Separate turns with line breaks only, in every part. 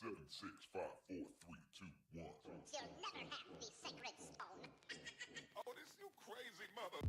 7, 6, 5, 4, 3, 2, 1.
You'll never have the sacred stone.
Oh, this you crazy mother.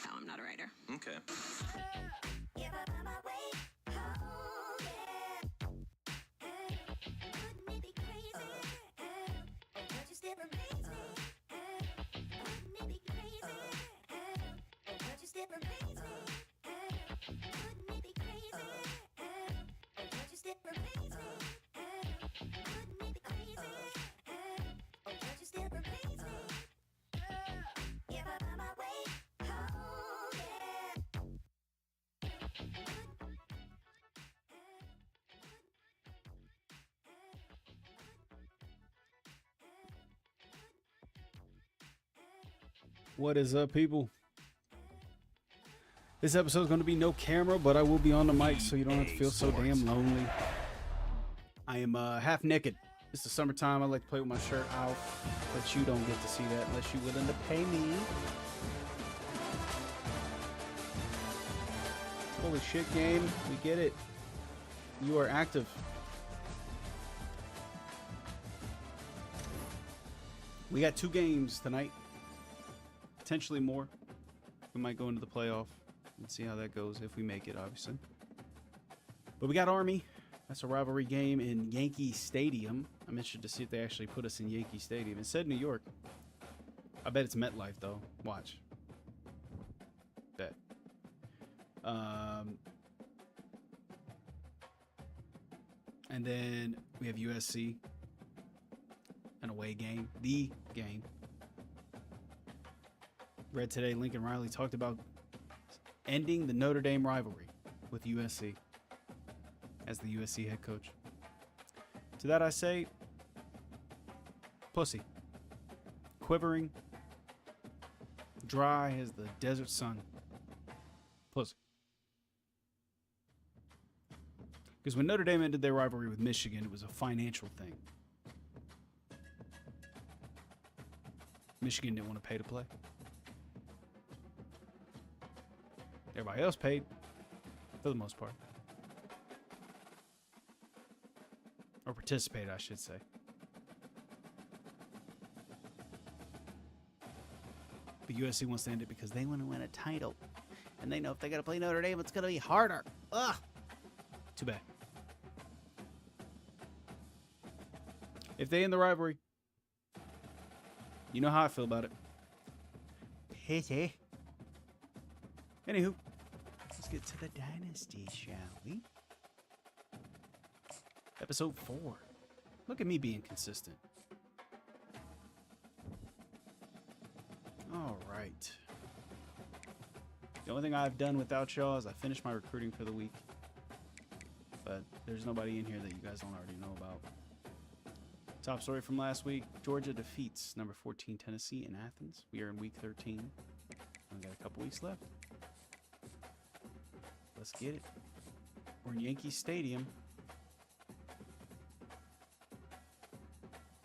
No, I'm not a writer.
Okay.
What is up, people? This episode is going to be no camera, but I will be on the mic so you don't have to feel so damn lonely. I am half naked. It's the summertime. I like to play with my shirt out, but you don't get to see that unless you're willing to pay me. Holy shit, game. We get it. You are active. We got 2 games tonight. Potentially more. We might go into the playoff and see how that goes if we make it, obviously. But we got Army. That's a rivalry game in Yankee Stadium. I'm interested to see if they actually put us in Yankee Stadium. It said New York. I bet it's MetLife, though. Watch. Bet. And then we have USC. An away game. The game. Read today, Lincoln Riley talked about ending the Notre Dame rivalry with USC as the USC head coach. To that I say, pussy. Quivering, dry as the desert sun. Pussy. Because when Notre Dame ended their rivalry with Michigan, it was a financial thing. Michigan didn't want to pay to play. Everybody else paid, for the most part. Or participated, I should say. But USC wants to end it because they want to win a title. And they know if they got to play Notre Dame, it's going to be harder. Ugh. Too bad. If they end the rivalry, you know how I feel about it. Pity. Anywho, Let's get to the Dynasty, shall we? Episode 4. Look at me being consistent. All right. The only thing I've done without y'all is I finished my recruiting for the week. But there's nobody in here that you guys don't already know about. Top story from last week. Georgia defeats number 14 Tennessee in Athens. We are in week 13. We've got a couple weeks left. Let's get it. We're in Yankee Stadium.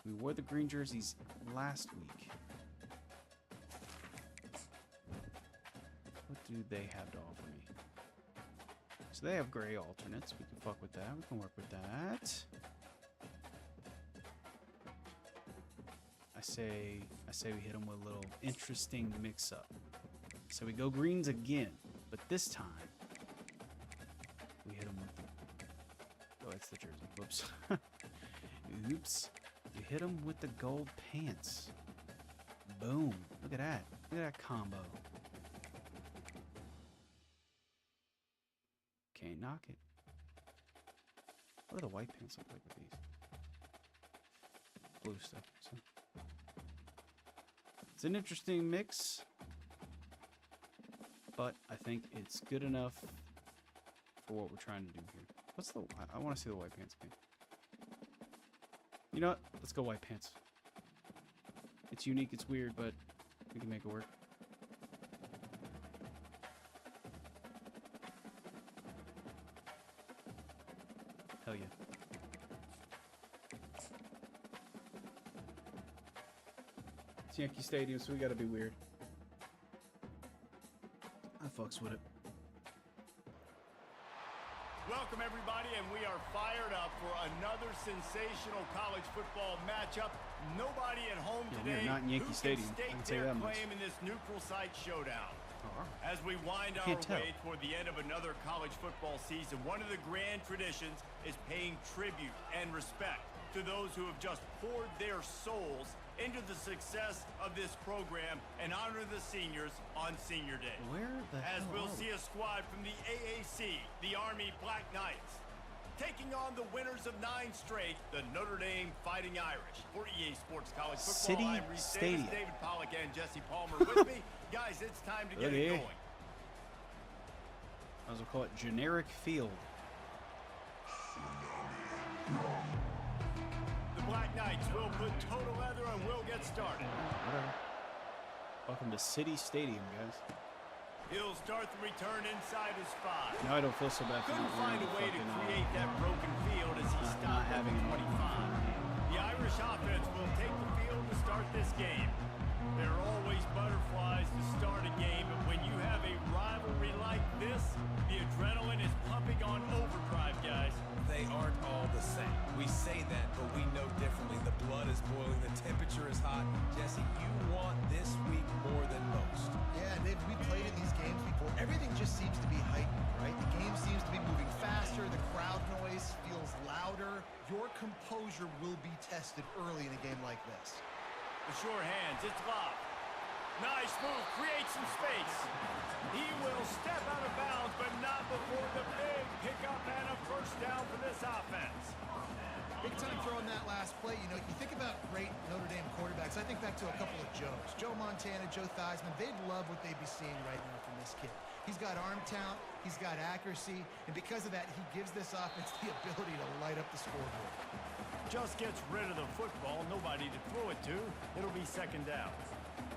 We wore the green jerseys last week. What do they have to offer me? So they have gray alternates. We can fuck with that. We can work with that. I say we hit them with a little interesting mix-up. So we go greens again, but this time we hit them with the... Oh, it's the jersey. Whoops. Oops. We hit them with the gold pants. Boom. Look at that. Look at that combo. Can't knock it. What do the white pants look like with these? Blue stuff. So. It's an interesting mix, but I think it's good enough for what we're trying to do here. What's the... I want to see the white pants again. You know what? Let's go white pants. It's unique, it's weird, but we can make it work. Hell yeah. It's Yankee Stadium, so we gotta be weird. I fucks with it.
Welcome, everybody, and we are fired up for another sensational college football matchup. Nobody at home today
we are not in Yankee
who
Stadium.
can stake
I can say
their
that much.
claim in this neutral site showdown.
Oh,
as we wind our
can't tell.
way toward the end of another college football season, one of the grand traditions is paying tribute and respect to those who have just poured their souls into the success of this program and honor the seniors on Senior Day.
Where the
As
hell
we'll
are we?
see a squad from the AAC, the Army Black Knights, taking on the winners of 9 straight, the Notre Dame Fighting Irish. For EA Sports College Football,
City
I'm Reese
Stadium.
Davis, David Pollock, and Jesse Palmer with me. Guys, it's time to get it going.
As we'll call it, generic field.
The Black Knights will put total leather and we'll get started.
Whatever. Welcome to City Stadium, guys.
He'll start the return inside his 5.
Now I don't feel so bad for
Couldn't
not
find a
wearing
way to
the
create that broken field as he
not
stopped at
having
the
an
25. The Irish offense will take the field to start this game. There are always butterflies to start a game, but when you have a rivalry like this, the adrenaline is pumping on overdrive, guys.
They aren't all the same. We say that, but we know differently. The blood is boiling, the temperature is hot. Jesse, you want this week more than most.
Yeah, we played in these games before. Everything just seems to be heightened, right? The game seems to be moving faster. The crowd noise feels louder. Your composure will be tested early in a game like this.
The sure hands, it's locked. Nice move, creates some space. He will step out of bounds, but not before the big pickup and a first down for this offense.
Big time throw in that last play. You know, you think about great Notre Dame quarterbacks. I think back to a couple of Joes. Joe Montana, Joe Theismann. They'd love what they'd be seeing right now from this kid. He's got arm talent. He's got accuracy. And because of that, he gives this offense the ability to light up the scoreboard.
Just gets rid of the football, nobody to throw it to. It'll be second down.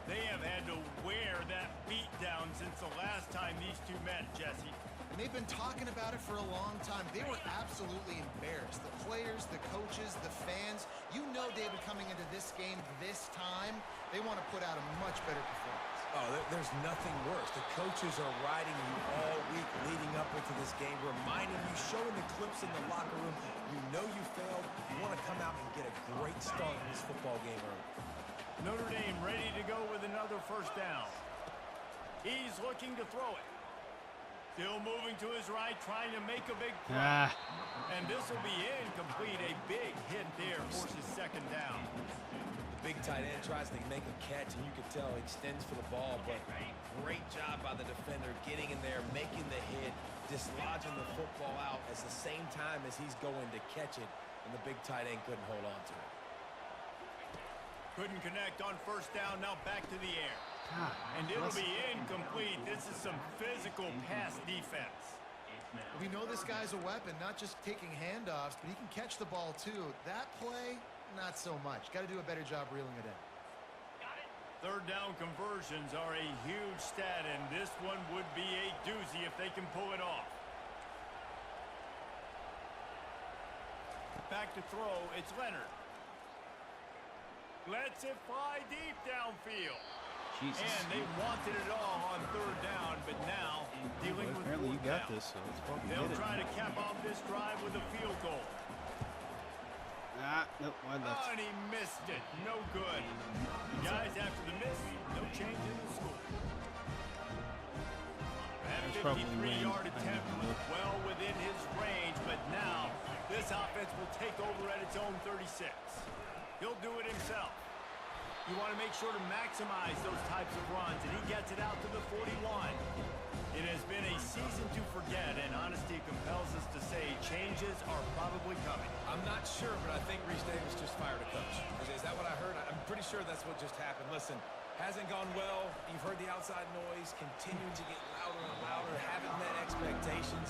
They have had to wear that beat down since the last time these two met, Jesse.
And they've been talking about it for a long time. They were absolutely embarrassed. The players, the coaches, the fans. You know, David, coming into this game this time, they want to put out a much better performance.
Oh, there's nothing worse. The coaches are riding you all week leading up into this game, reminding you, showing the clips in the locker room. You know you failed. You want to come out and get a great start in this football game early.
Notre Dame ready to go with another first down. He's looking to throw it. Still moving to his right, trying to make a big play. And this will be incomplete. A big hit there forces second down.
The big tight end tries to make a catch, and you can tell he extends for the ball, but great job by the defender getting in there, making the hit, dislodging the football out at the same time as he's going to catch it, and the big tight end couldn't hold on to it.
Couldn't connect on first down, now back to the air.
God,
And it'll be incomplete. This is some physical pass defense.
We know this guy's a weapon, not just taking handoffs, but he can catch the ball too. That play, not so much. Got to do a better job reeling it in.
Third down conversions are a huge stat, and this one would be a doozy if they can pull it off. Back to throw, it's Leonard. Lets it fly deep downfield.
Jesus.
And they wanted it all on third down, but now dealing with
Apparently you
fourth
got
down.
this, so let's fucking
They'll
get it.
try to cap off this drive with a field goal.
Ah, nope, wide left.
Oh, and he missed it. No good. Guys, after the miss, no change in the score. That
probably wind.
53-yard
I
attempt
didn't
was
look.
well within his range, but now this offense will take over at its own 36. He'll do it himself. You want to make sure to maximize those types of runs, and he gets it out to the 41. It has been a season to forget, and honesty compels us to say changes are probably coming.
I'm not sure, but I think Reese Davis just fired a coach. Is that what I heard? I'm pretty sure that's what just happened. Listen, hasn't gone well. You've heard the outside noise, continuing to get louder and louder, haven't met expectations.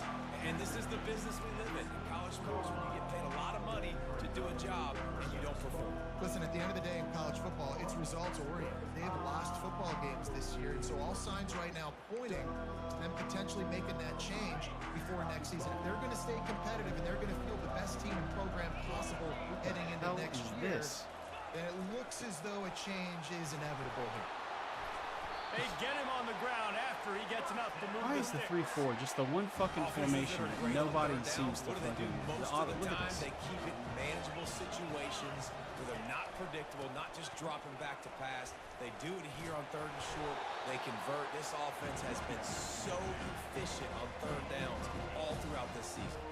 And this is the business we live in college sports, when you get paid a lot of money to do a job and you don't perform.
Listen, at the end of the day in college football, it's results-oriented. They have lost football games this year, and so all signs right now pointing to them potentially making that change before next season. If they're going to stay competitive and they're going to field the best team and program possible heading into
How
next
is
year,
this?
then it looks as though a change is inevitable here.
They get him on the ground after he gets enough to move
Why
the
is the
sticks.
3-4 just the one fucking
Offenses that
formation?
are great on
Nobody
third down,
seems to
what do they do
fucking.
most of the
Look at
time?
this.
They keep it in manageable situations where they're not predictable, not just dropping back to pass. They do it here on third and short. They convert. This offense has been so efficient on third downs all throughout this season.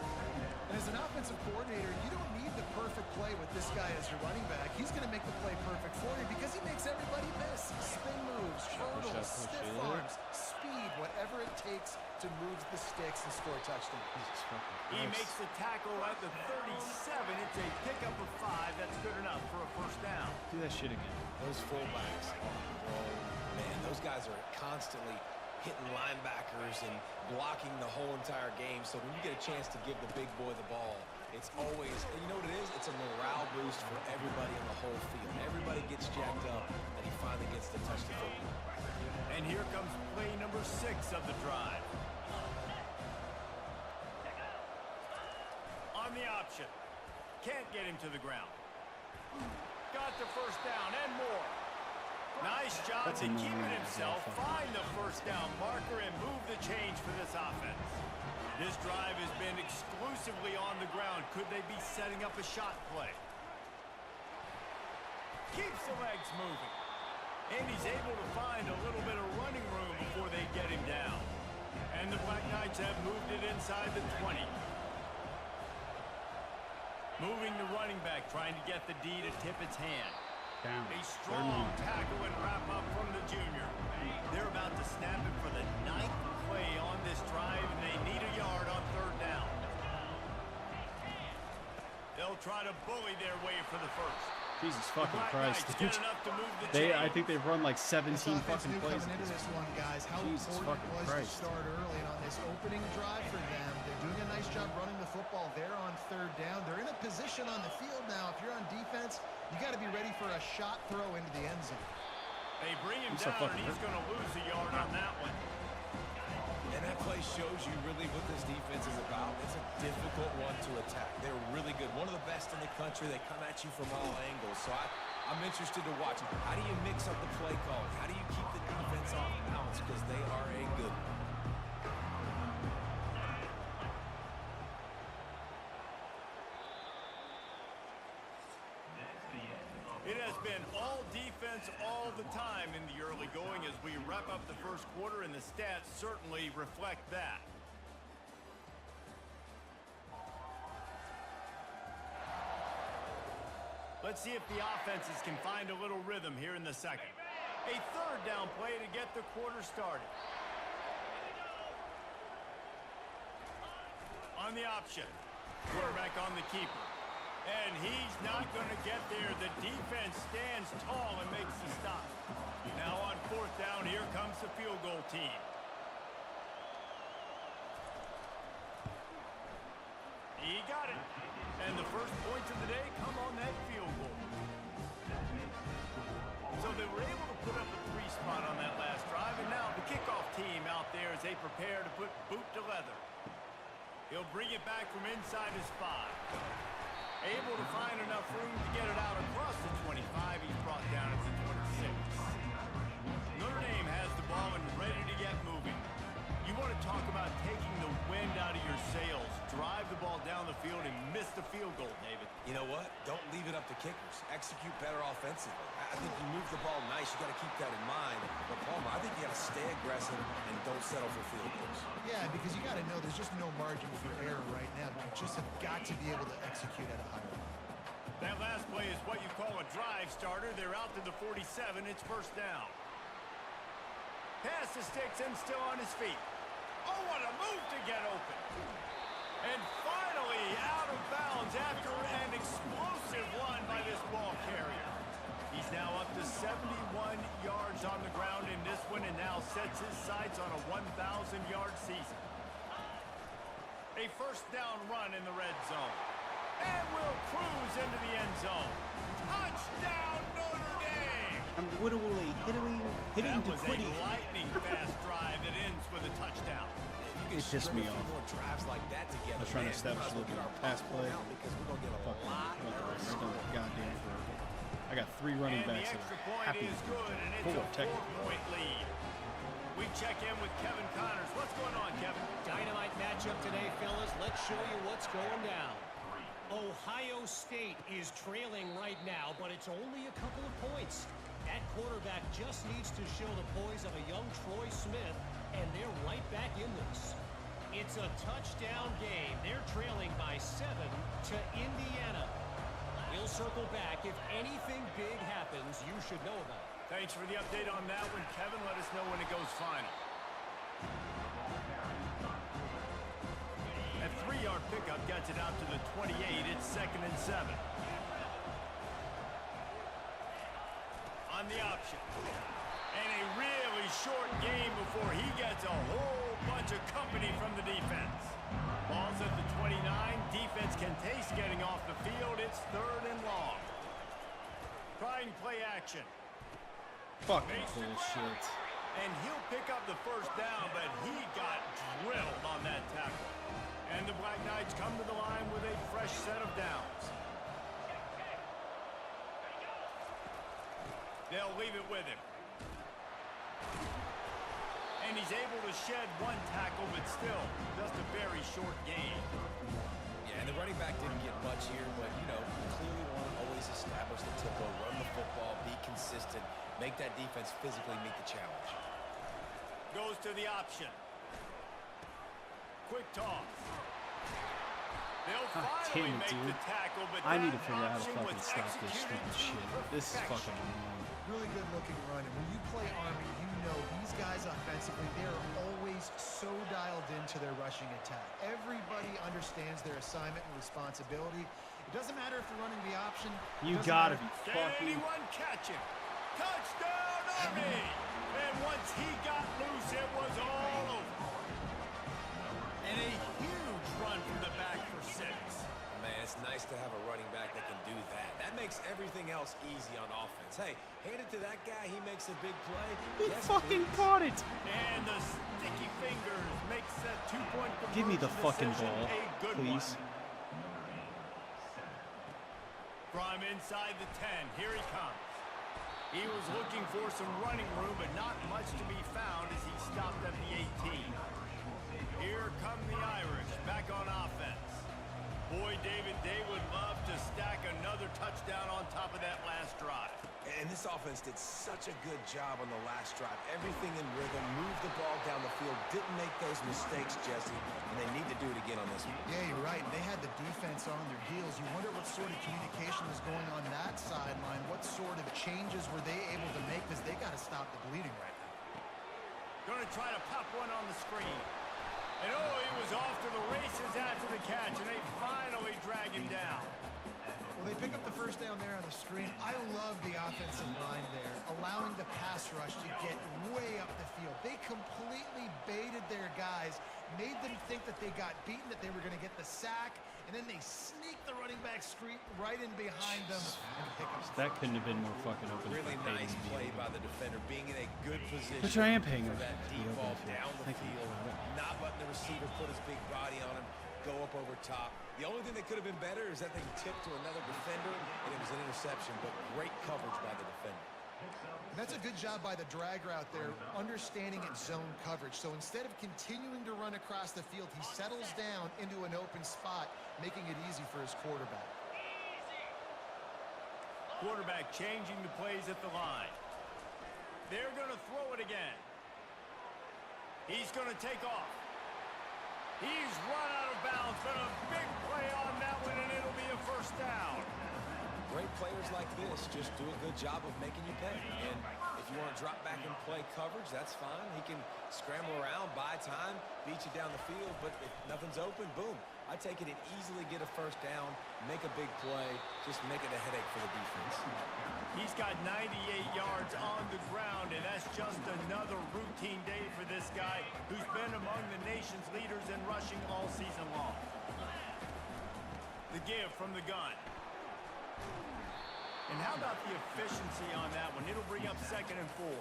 And as an offensive coordinator, you don't need the perfect play with this guy as your running back. He's going to make the play perfect for you because he makes everybody miss. Spin moves, hurdles, stiff arms, speed, whatever it takes to move the sticks and score a touchdown.
Jesus fucking
He
Christ.
makes the tackle at the 37. It's a pickup of 5. That's good enough for a first down.
Do that shit again.
Those fullbacks on the roll, man, those guys are constantly hitting linebackers and blocking the whole entire game. So when you get a chance to give the big boy the ball, it's always, you know what it is? It's a morale boost for everybody in the whole field. Everybody gets jacked up, and he finally gets to touch the football.
And here comes play number 6 of the drive. On the option. Can't get him to the ground. Got the first down and more. Nice job
That's
to
annoying
keep it
as
himself,
well.
find the first down marker, and move the change for this offense. This drive has been exclusively on the ground. Could they be setting up a shot play? Keeps the legs moving. And he's able to find a little bit of running room before they get him down. And the Black Knights have moved it inside the 20. Moving the running back, trying to get the D to tip its hand.
Down.
A strong tackle and wrap up from the junior. They're about to snap it for the 9th play on this drive, and they need a yard on third down. They'll try to bully their way for the first.
Jesus fucking
Black
Christ,
Knights
dude.
get enough to move the
I
chains.
think they've run like 17
This offense
fucking
knew
plays.
coming into this one, guys, how
Jesus
important
fucking
it was
Christ.
to start early. And on this opening drive for them, they're doing a nice job running the football there on third down. They're in a position on the field now. If you're on defense, you got to be ready for a shot throw into the end zone.
They bring him
I'm so
down, and
fucking
he's
hurt.
going to lose a yard on that one.
And that play shows you really what this defense is about. It's a difficult one to attack. They're really good. One of the best in the country. They come at you from all angles. So I'm interested to watch. How do you mix up the play calling? How do you keep the defense off balance? Because they are a good one.
It has been all defense all the time in the early going as we wrap up the first quarter, and the stats certainly reflect that. Let's see if the offenses can find a little rhythm here in the second. A third down play to get the quarter started. On the option. Quarterback on the keeper. And he's not going to get there. The defense stands tall and makes the stop. Now on fourth down, here comes the field goal team. He got it. And the first points of the day come on that field goal. So they were able to put up a 3 spot on that last drive. And now the kickoff team out there as they prepare to put boot to leather. He'll bring it back from inside his 5. Able to find enough room to get it out across the 25. He's brought down at the 26. Notre Dame has the ball and ready to get moving. You want to talk about taking the wind out of your sails. Drive the ball down the field and miss the field goal, David.
You know what? Don't leave it up to kickers. Execute better offensively. I think you move the ball nice. You got to keep that in mind. But Palmer, I think you got to stay aggressive and don't settle for field goals.
Yeah, because you got to know there's just no margin for error right now. You just have got to be able to execute at a high level.
That last play is what you call a drive starter. They're out to the 47. It's first down. Pass to Sticks and still on his feet. Oh, what a move to get open. And finally out of bounds after an explosive run by this ball carrier. He's now up to 71 yards on the ground in this one and now sets his sights on a 1,000-yard season. A first down run in the red zone. And will cruise into the end zone. Touchdown, Notre Dame!
I'm literally hitting
That
to
was a
quitting.
lightning-fast drive that ends with a touchdown.
It pissed me off.
More drives like that together.
I was trying to
Man,
establish
we
a
might as
little
well
bit of
get our
pass play.
popcorn out because we're gonna get a lot
This is going goddamn forever. I got 3 running
And the
backs that
extra
are
point
happy.
is good, and it's
4
a
technically.
4-point lead. We check in with Kevin Connors. What's going on, Kevin?
Dynamite matchup today, fellas. Let's show you what's going down. Ohio State is trailing right now, but it's only a couple of points. That quarterback just needs to show the poise of a young Troy Smith, and they're right back in this. It's a touchdown game. They're trailing by 7 to Indiana. We'll circle back. If anything big happens, you should know about it.
Thanks for the update on that one, Kevin. Let us know when it goes final. That 3-yard pickup gets it out to the 28. It's 2nd and 7. On the option. And a really short game before he gets a whole bunch of company from the defense. Ball's at the 29. Defense can taste getting off the field. It's 3rd and long. Trying play action.
Fucking bullshit.
And he'll pick up the first down, but he got drilled on that tackle. And the Black Knights come to the line with a fresh set of downs. They'll leave it with him. And he's able to shed 1 tackle, but still just a very short gain.
Yeah, and the running back didn't get much here, but, you know, you clearly want to always establish the tempo, run the football, be consistent, make that defense physically meet the challenge.
Goes to the option. Quick toss. They'll
God
finally
damn it,
make
dude.
the tackle, but
I need to
that
figure out how to
option
fucking
was
stop this
executed
stupid
to
shit. This is
perfection.
fucking annoying.
Really good looking run. And when you play Army, you know these guys offensively, they're always so dialed into their rushing attack. Everybody understands their assignment and responsibility. It doesn't matter if you're running the option.
You
Doesn't
gotta
matter-
be
Can
fucking...
anyone catch him? Touchdown, Army! And once he got loose, it was all over. And a huge run from the back for 6.
Man, it's nice to have a running back that can do that. That makes everything else easy on offense. Hey, hand it to that guy. He makes a big play.
He
Yes,
fucking
please.
caught it!
And the sticky fingers makes that 2-point conversion
Give me the fucking
decision
ball,
a good
please.
one. From inside the 10, here he comes. He was looking for some running room, but not much to be found as he stopped at the 18. Here come the Irish, back on offense. Boy, David, they would love to stack another touchdown on top of that last drive.
And this offense did such a good job on the last drive. Everything in rhythm, moved the ball down the field, didn't make those mistakes, Jesse, and they need to do it again on this one.
Yeah, you're right. They had the defense on their heels. You wonder what sort of communication was going on that sideline. What sort of changes were they able to make, because they got to stop the bleeding right now.
Going to try to pop one on the screen. And oh, he was off to the races after the catch, and they finally drag him down.
Well, they pick up the first down there on the screen. I love the offensive line there, allowing the pass rush to get way up the field. They completely baited their guys, made them think that they got beaten, that they were going to get the sack, and then they sneaked the running back screen right in behind them and pick up.
That couldn't have been more fucking open.
Really nice play by the defender, being in a good position.
Which I am paying
for that deep ball down the
Thank you.
field, not letting the receiver put his big body on him, go up over top. The only thing that could have been better is that thing tipped to another defender, and it was an interception, but great coverage by the defender.
And that's a good job by the drag route there, understanding its zone coverage. So instead of continuing to run across the field, he settles down into an open spot, making it easy for his quarterback.
Quarterback changing the plays at the line. They're going to throw it again. He's going to take off. He's run out of bounds, but a big play on that one, and it'll be a first down.
Great players like this just do a good job of making you pay. And if you want to drop back and play coverage, that's fine. He can scramble around, buy time, beat you down the field, but if nothing's open, boom. I take it and easily get a first down, make a big play, just make it a headache for the defense.
He's got 98 yards on the ground, and that's just another routine day for this guy who's been among the nation's leaders in rushing all season long. The give from the gun. And how about the efficiency on that one? It'll bring up 2nd and 4.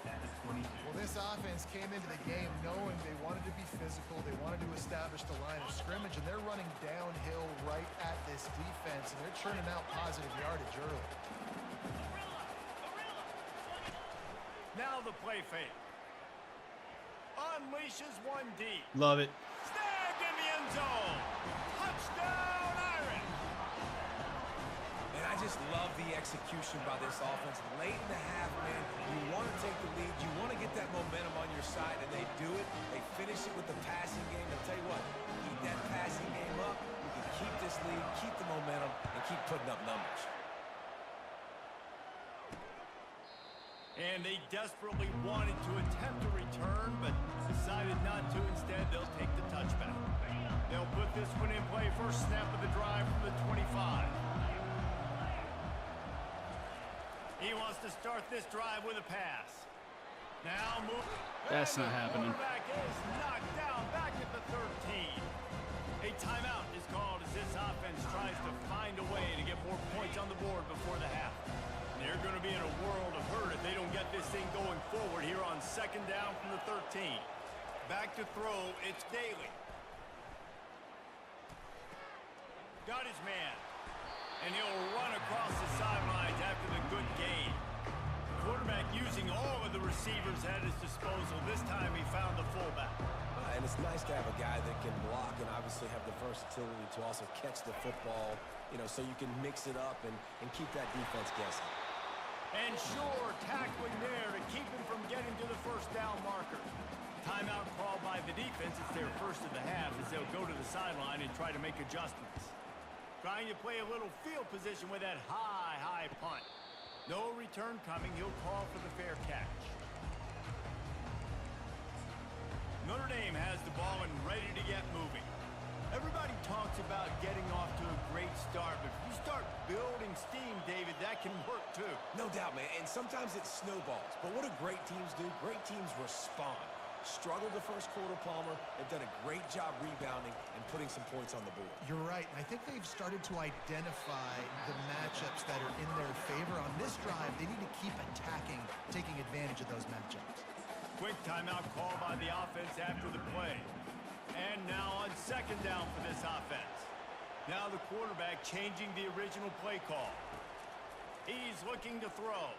Well, this offense came into the game knowing they wanted to be physical. They wanted to establish the line of scrimmage, and they're running downhill right at this defense, and they're churning out positive yardage early.
Now the play fake. Unleashes one deep.
Love it.
Snagged in the end zone. Touchdown, Irish.
And I just love the execution by this offense. Late in the half, man, you want to take the lead. You want to get that momentum on your side, and they do it. They finish it with the passing game. I'll tell you what, keep that passing game up. You can keep this lead, keep the momentum, and keep putting up numbers.
And they desperately wanted to attempt a return, but decided not to. Instead, they'll take the touchback. They'll put this one in play. First snap of the drive from the 25. He wants to start this drive with a pass. Now move.
That's not happening.
Quarterback is knocked down back at the 13. A timeout is called as this offense tries to find a way to get more points on the board before the half. They're going to be in a world of hurt if they don't get this thing going forward here on 2nd down from the 13. Back to throw, it's Daly. Got his man. And he'll run across the sidelines after the good gain. Quarterback using all of the receivers at his disposal. This time he found the fullback.
And it's nice to have a guy that can block and obviously have the versatility to also catch the football, you know, so you can mix it up and keep that defense guessing.
And sure, tackling there to keep him from getting to the first down marker. Timeout called by the defense. It's their first of the half as they'll go to the sideline and try to make adjustments. Trying to play a little field position with that high punt. No return coming. He'll call for the fair catch. Notre Dame has the ball and ready to get moving. Everybody talks about getting off to a great start, but if you start building steam, David, that can work too.
No doubt, man, and sometimes it snowballs. But what do great teams do? Great teams respond. Struggled the first quarter, Palmer. They've done a great job rebounding and putting some points on the board.
You're right, and I think they've started to identify the matchups that are in their favor. On this drive, they need to keep attacking, taking advantage of those matchups.
Quick timeout call by the offense after the play. And now on 2nd down for this offense. Now the quarterback changing the original play call. He's looking to throw.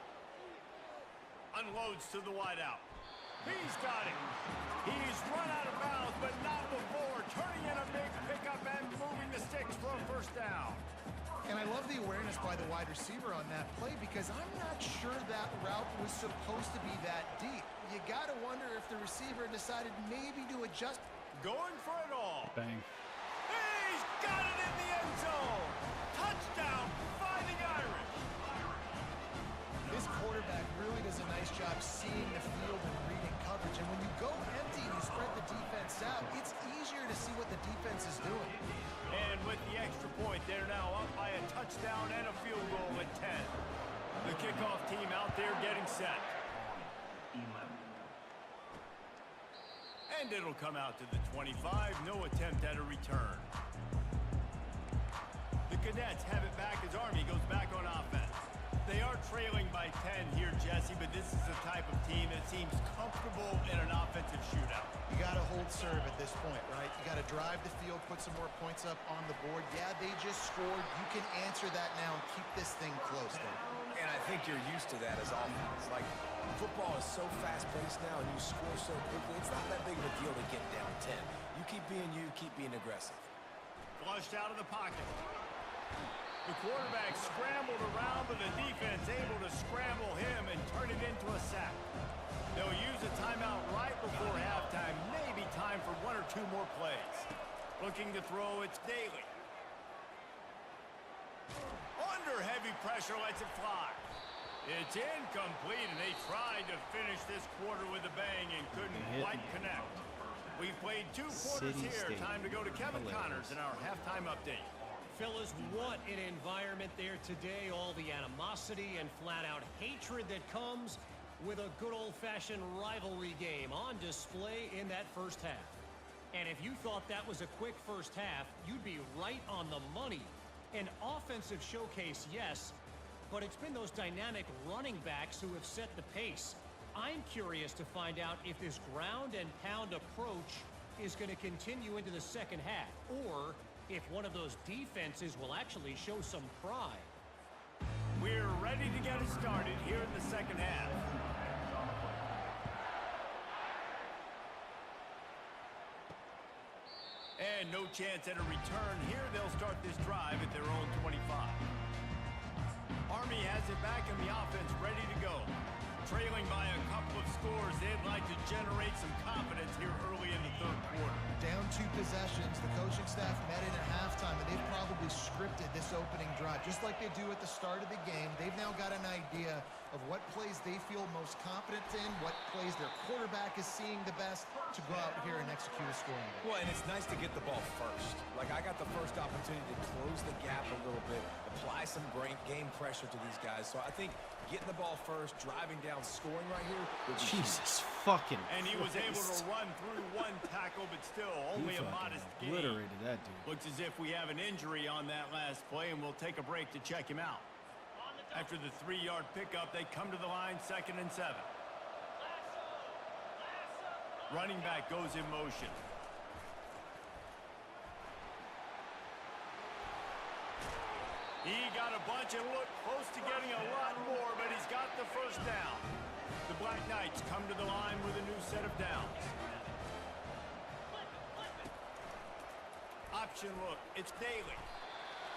Unloads to the wideout. He's got it. He's run out of bounds, but not before. Turning in a big pickup and moving the sticks for a first down.
And I love the awareness by the wide receiver on that play because I'm not sure that route was supposed to be that deep. You got to wonder if the receiver decided maybe to adjust.
Going for it all.
Bang.
He's got it in the end zone. Touchdown, Fighting Irish.
This quarterback really does a nice job seeing the field and reading coverage. And when you go empty and you spread the defense out, it's easier to see what the defense is doing.
And with the extra point, they're now up by a touchdown and a field goal at 10. The kickoff team out there getting set. And it'll come out to the 25. No attempt at a return. The Cadets have it back as Army goes back on offense. They are trailing by 10 here, Jesse, but this is the type of team that seems comfortable in an offensive shootout.
You got to hold serve at this point, right? You got to drive the field, put some more points up on the board. Yeah, they just scored. You can answer that now and keep this thing close, though.
And I think you're used to that as offense. Like, football is so fast-paced now and you score so quickly, it's not that big of a deal to get down 10. You keep being aggressive.
Flushed out of the pocket. The quarterback scrambled around, but the defense able to scramble him and turn it into a sack. They'll use a timeout right before halftime. Maybe time for one or two more plays. Looking to throw, it's Daly. Under heavy pressure, lets it fly. It's incomplete, and they tried to finish this quarter with a bang and couldn't quite connect. We've played 2 quarters here. Time to go to Kevin Connors in our halftime update.
Fellas, what an environment there today. All the animosity and flat-out hatred that comes with a good old-fashioned rivalry game on display in that first half. And if you thought that was a quick first half, you'd be right on the money. An offensive showcase, yes, but it's been those dynamic running backs who have set the pace. I'm curious to find out if this ground and pound approach is going to continue into the second half, or if one of those defenses will actually show some pride.
We're ready to get it started here in the second half. And no chance at a return here. They'll start this drive at their own 25. Army has it back in the offense, ready to go. Trailing by a couple of scores, they'd like to generate some confidence here early in the third quarter.
Down 2 possessions, the coaching staff met in at halftime, and they've probably scripted this opening drive. Just like they do at the start of the game, they've now got an idea of what plays they feel most confident in, what plays their quarterback is seeing the best to go out here and execute a scoring game.
Well, and it's nice to get the ball first. Like, I got the first opportunity to close the gap a little bit, apply some great game pressure to these guys. So I think getting the ball first, driving down, scoring right here would be
Jesus fucking
And he was able to run through 1 tackle, but still only a modest gain.
Obliterated that dude.
Looks as if we have an injury on that last play, and we'll take a break to check him out. After the 3-yard pickup, they come to the line, 2nd and 7. Running back goes in motion. He got a bunch and looked close to getting a lot more, but he's got the first down. The Black Knights come to the line with a new set of downs. Option look, it's Daly.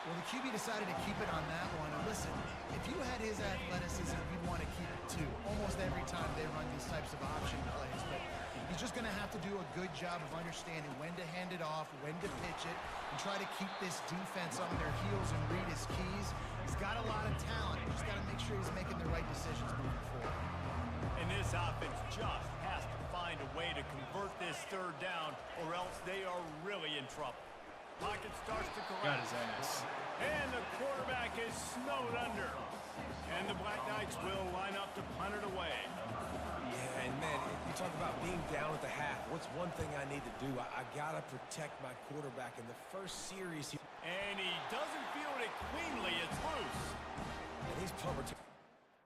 Well, the QB decided to keep it on that one. And listen, if you had his athleticism, you'd want to keep it too. Almost every time they run these types of option plays. But he's just going to have to do a good job of understanding when to hand it off, when to pitch it, and try to keep this defense on their heels and read his keys. He's got a lot of talent. He's got to make sure he's making the right decisions moving forward.
And this offense just has to find a way to convert this 3rd down, or else they are really in trouble. Pocket starts to
Got
collapse.
his ass.
And the quarterback is snowed under. And the Black Knights will line up to punt it away.
Yeah, and man, you talk about being down at the half. What's one thing I need to do? I got to protect my quarterback. In the first series,
And he doesn't field it cleanly. It's loose.
and he's plumber.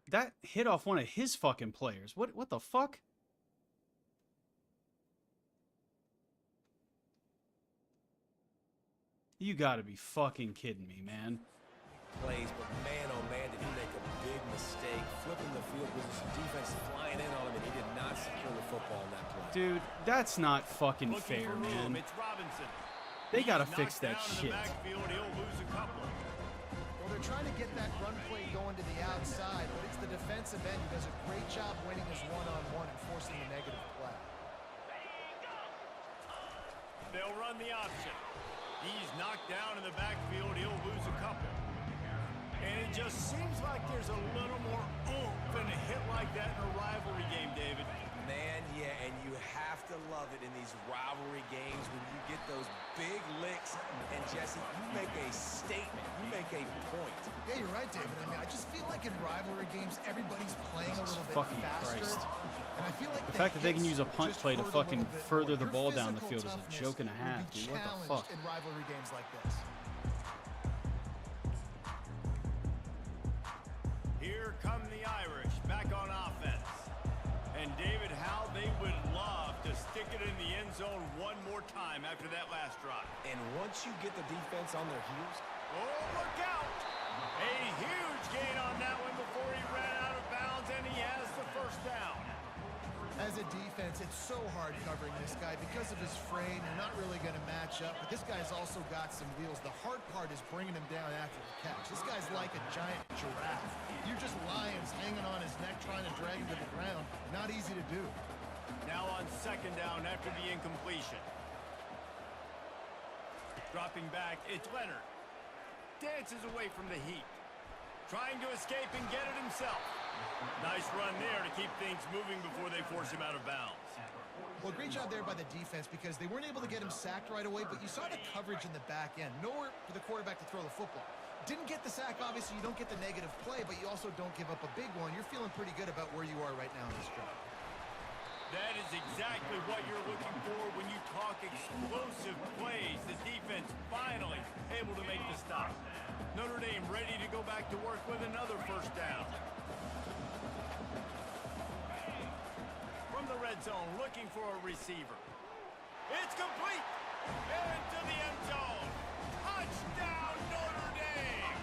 That hit off one of his fucking players. What the fuck? You gotta be fucking kidding me, man.
Plays, but man, oh man, did he make a big mistake. Flipping the field position, defense flying in on him, and he did not secure the football in that play.
Dude, that's not fucking
Looking
fair,
for room,
man.
it's Robinson.
They gotta
He's
fix
knocked
that
down in
shit.
the backfield. He'll lose a couple.
Well, Well, they're trying to get that run play going to the outside, but it's the defensive end who does a great job winning his one-on-one and forcing the negative play.
They'll run the option. He's knocked down in the backfield. He'll lose a couple. And it just seems like there's a little more oomph in a hit like that in a rivalry game, David.
Man, yeah, and you have to love it in these rivalry games when you get those big licks. And, Jesse, you make a statement. You make a point.
Yeah, you're right, David. I mean, I just feel like in rivalry games, everybody's playing a little bit
fucking
faster.
Christ.
And I feel like
The fact that they can use a punt
just
play to
hurt a
fucking
little bit
further
more.
the
Your
ball down the
physical
field is a
toughness
joke and a
will
half,
be
dude. What the
challenged
fuck?
in rivalry games like this.
Here come the Irish back on offense. And David, how they would love to stick it in the end zone one more time after that last drive.
And once you get the defense on their heels,
Oh, look out! A huge gain on that one before he ran out of bounds, and he has the first down.
As a defense, it's so hard covering this guy because of his frame. You're not really going to match up, but this guy's also got some wheels. The hard part is bringing him down after the catch. This guy's like a giant giraffe. You're just lions hanging on his neck trying to drag him to the ground. Not easy to do.
Now on second down after the incompletion. Dropping back, it's Leonard. Dances away from the heat. Trying to escape and get it himself. Nice run there to keep things moving before they force him out of bounds.
Well, great job there by the defense because they weren't able to get him sacked right away, but you saw the coverage in the back end. Nowhere for the quarterback to throw the football. Didn't get the sack, obviously. You don't get the negative play, but you also don't give up a big one. You're feeling pretty good about where you are right now in this drive.
That is exactly what you're looking for when you talk explosive plays. The defense finally able to make the stop. Notre Dame ready to go back to work with another first down. From the red zone, looking for a receiver. It's complete! Into the end zone! Touchdown, Notre Dame!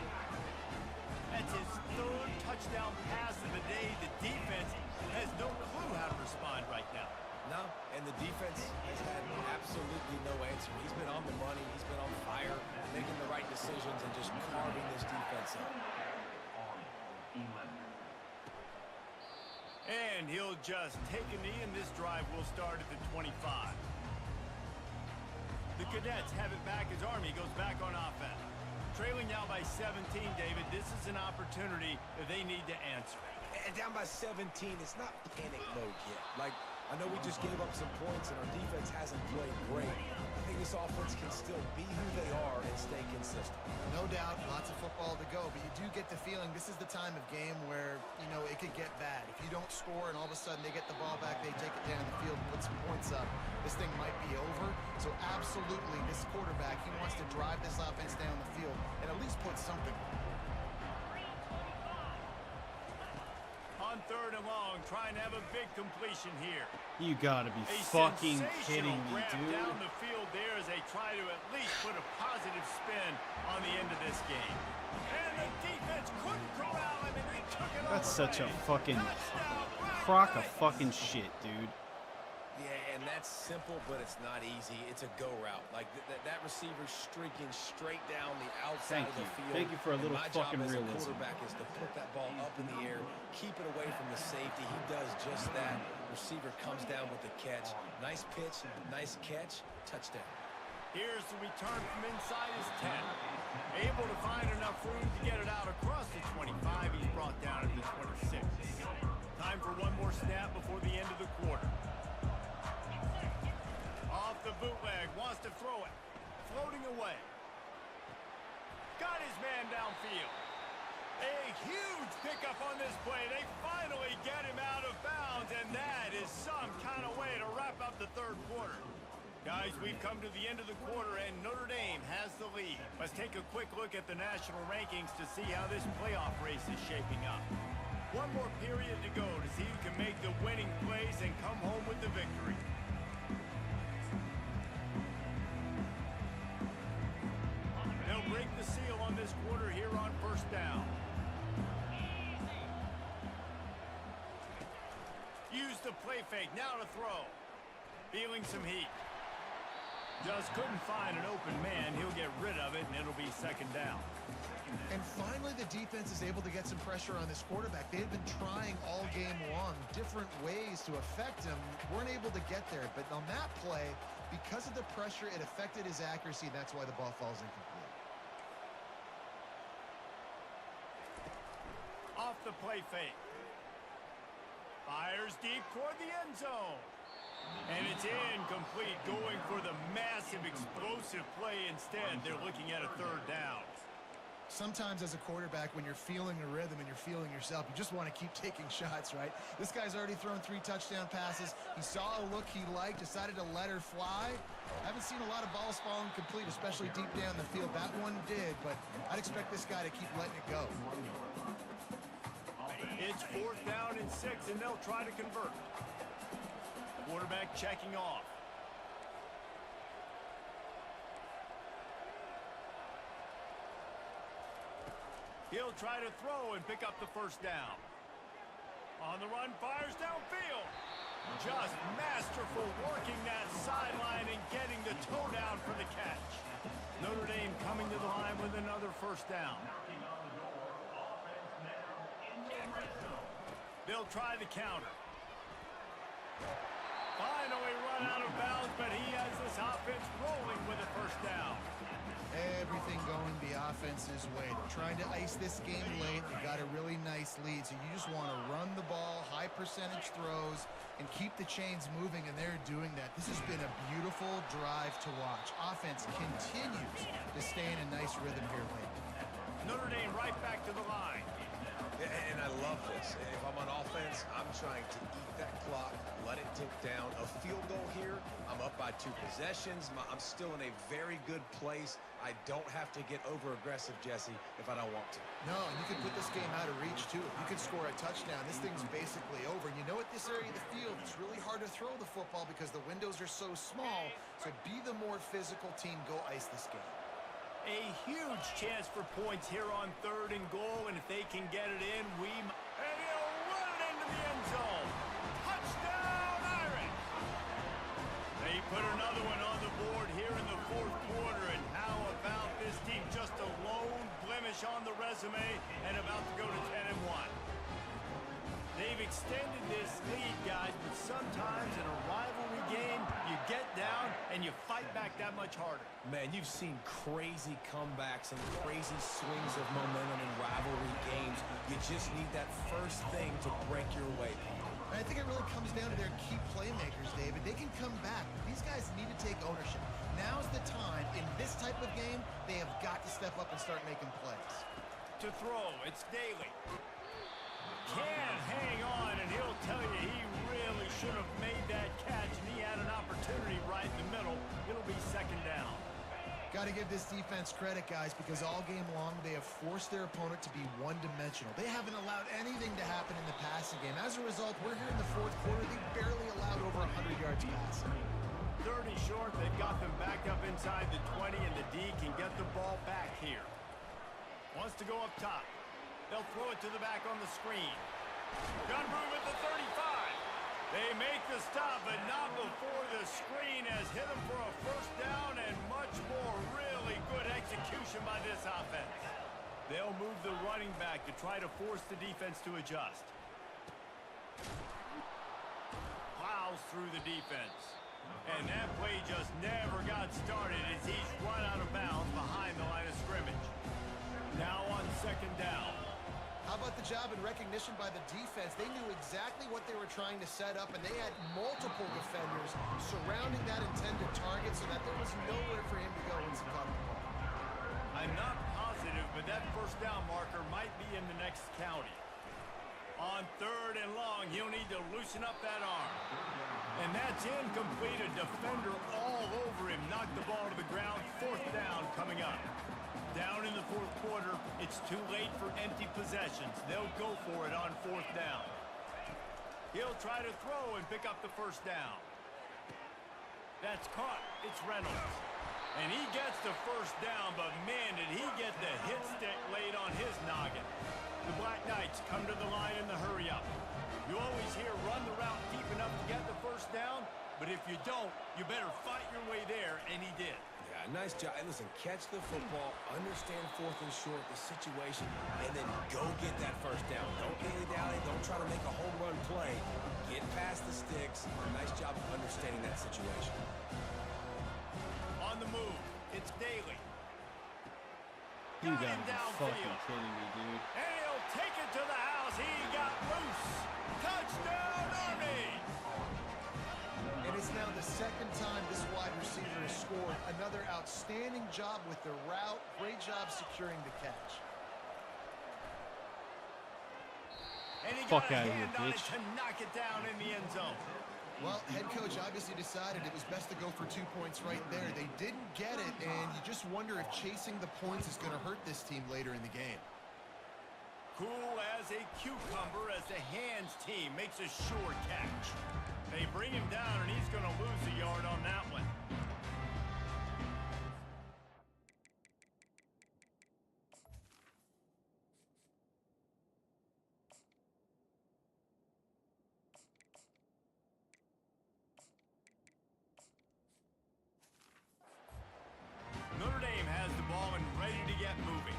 That's his third touchdown pass of the day. The defense has no clue how to respond right now.
no, and the defense has had absolutely no answer. He's been on the money. He's been on fire, making the right decisions and just carving this defense up.
And he'll just take a knee, and this drive will start at the 25. The Cadets have it back as Army goes back on offense. Trailing now by 17, David. This is an opportunity that they need to answer.
And down by 17, it's not panic mode yet. Like, I know we just gave up some points and our defense hasn't played great. I think this offense can still be who they are and stay consistent.
No doubt, lots of football to go, but you do get the feeling this is the time of game where, you know, it could get bad. If you don't score and all of a sudden they get the ball back, they take it down the field and put some points up, this thing might be over. So absolutely, this quarterback, he wants to drive this offense down the field and at least put something.
On third and long, trying to have a big completion here.
You gotta be
A
fucking
sensational
kidding me,
grab
dude.
down the field there as they try to at least put a positive spin on the end of this game. And the defense couldn't corral him, and they took it
That's
all
such a
away.
fucking
Touchdown, Brian
crock of
Rice.
fucking shit, dude.
Yeah, and that's simple, but it's not easy. It's a go route. Like, that receiver's streaking straight down the outside
Thank
of the
you.
field.
Thank you for a
And
little
my
fucking
job as
realism.
a quarterback is to put that ball up in the air, keep it away from the safety. He does just that. Receiver comes down with the catch. Nice pitch, nice catch, touchdown.
Here's the return from inside his 10. Able to find enough room to get it out across the 25. He's brought down at the 26. Time for one more snap before the end of the quarter. Off the bootleg, wants to throw it. Floating away. Got his man downfield. A huge pickup on this play. They finally get him out of bounds, and that is some kind of way to wrap up the third quarter. Guys, we've come to the end of the quarter, and Notre Dame has the lead. Let's take a quick look at the national rankings to see how this playoff race is shaping up. One more period to go to see who can make the winning plays and come home with the victory. They'll break the seal on this quarter here on first down. Use the play fake, now to throw. Feeling some heat. Just couldn't find an open man. He'll get rid of it, and it'll be second down.
And finally, the defense is able to get some pressure on this quarterback. They've been trying all game long, different ways to affect him. Weren't able to get there. But on that play, because of the pressure, it affected his accuracy. That's why the ball falls incomplete.
Off the play fake. Fires deep toward the end zone. And it's incomplete, going for the massive explosive play instead. They're looking at a third down.
Sometimes as a quarterback, when you're feeling the rhythm and you're feeling yourself, you just want to keep taking shots, right? This guy's already thrown 3 touchdown passes. He saw a look he liked, decided to let her fly. Haven't seen a lot of balls falling complete, especially deep down the field. That one did, but I'd expect this guy to keep letting it go.
It's 4th down and 6, and they'll try to convert. Quarterback checking off. He'll try to throw and pick up the first down. On the run, fires downfield. Just masterful working that sideline and getting the toe down for the catch. Notre Dame coming to the line with another first down. They'll try the counter. Finally run out of bounds, but he has this offense rolling with a first down.
Everything going the offense's way. They're trying to ice this game late. They got a really nice lead, so you just want to run the ball, high percentage throws, and keep the chains moving, and they're doing that. This has been a beautiful drive to watch. Offense continues to stay in a nice rhythm here late.
Notre Dame right back to the line.
And I love this. If I'm on offense, I'm trying to eat that clock, let it tick down. A field goal here, I'm up by 2 possessions. I'm still in a very good place. I don't have to get over-aggressive, Jesse, if I don't want to.
No, and you can put this game out of reach, too. You can score a touchdown. This thing's basically over. You know, at this area of the field, it's really hard to throw the football because the windows are so small. So be the more physical team. Go ice this game.
A huge chance for points here on 3rd and goal, and if they can get it in, and he'll run it into the end zone. Touchdown, Irish! They put another one on the board here in the 4th quarter, and how about this team? Just a lone blemish on the resume and about to go to 10-1. They've extended this lead, guys, but sometimes in a rivalry game, you get down and you fight back that much harder.
Man, you've seen crazy comebacks and crazy swings of momentum in rivalry games. You just need that first thing to break your way, Paul.
And I think it really comes down to their key playmakers, David. They can come back, but these guys need to take ownership. Now's the time. In this type of game, they have got to step up and start making plays.
To throw, it's Daly. Can't hang on, and he'll tell you he really should have made that catch, and he had an opportunity right in the middle. It'll be second down.
Got to give this defense credit, guys, because all game long they have forced their opponent to be one-dimensional. They haven't allowed anything to happen in the passing game. As a result, we're here in the 4th quarter. They barely allowed over 100 yards passing.
30 short, they've got them back up inside the 20, and the D can get the ball back here. Wants to go up top. They'll throw it to the back on the screen. Gun room at the 35. They make the stop, but not before the screen has hit them for a first down, and much more really good execution by this offense. They'll move the running back to try to force the defense to adjust. Plows through the defense. And that play just never got started as he's run out of bounds behind the line of scrimmage. Now on second down.
How about the job and recognition by the defense? They knew exactly what they were trying to set up, and they had multiple defenders surrounding that intended target so that there was nowhere for him to go once he caught the ball.
I'm not positive, but that first down marker might be in the next county. On 3rd and long, he'll need to loosen up that arm. And that's incomplete. A defender all over him. Knocked the ball to the ground. 4th down coming up. Down in the 4th quarter, it's too late for empty possessions. They'll go for it on 4th down. He'll try to throw and pick up the first down. That's caught. It's Reynolds. And he gets the first down, but man, did he get the hit stick laid on his noggin. The Black Knights come to the line in the hurry up. You always hear run the route deep enough to get the first down. But if you don't, you better fight your way there, and he did.
Yeah, nice job. Hey, listen, catch the football, understand 4th and short, the situation, and then go get that first down. Don't dilly-dally. Don't try to make a home run play. Get past the sticks. Nice job of understanding that situation.
On the move, it's Daly.
You
Got
gotta
him
be
downfield.
fucking kidding me, dude.
And he'll take it to the house. He got loose. Touchdown, Army!
And it's now the 2nd time this wide receiver has scored. Another outstanding job with the route. Great job securing the catch.
And he
Fuck
got a
outta here,
hand on it
bitch.
to knock it down in the end zone.
Well, head coach obviously decided it was best to go for 2 points right there. They didn't get it, and you just wonder if chasing the points is going to hurt this team later in the game.
Cool as a cucumber as the hands team makes a sure catch. They bring him down, and he's going to lose a yard on that one. Notre Dame has the ball and ready to get moving.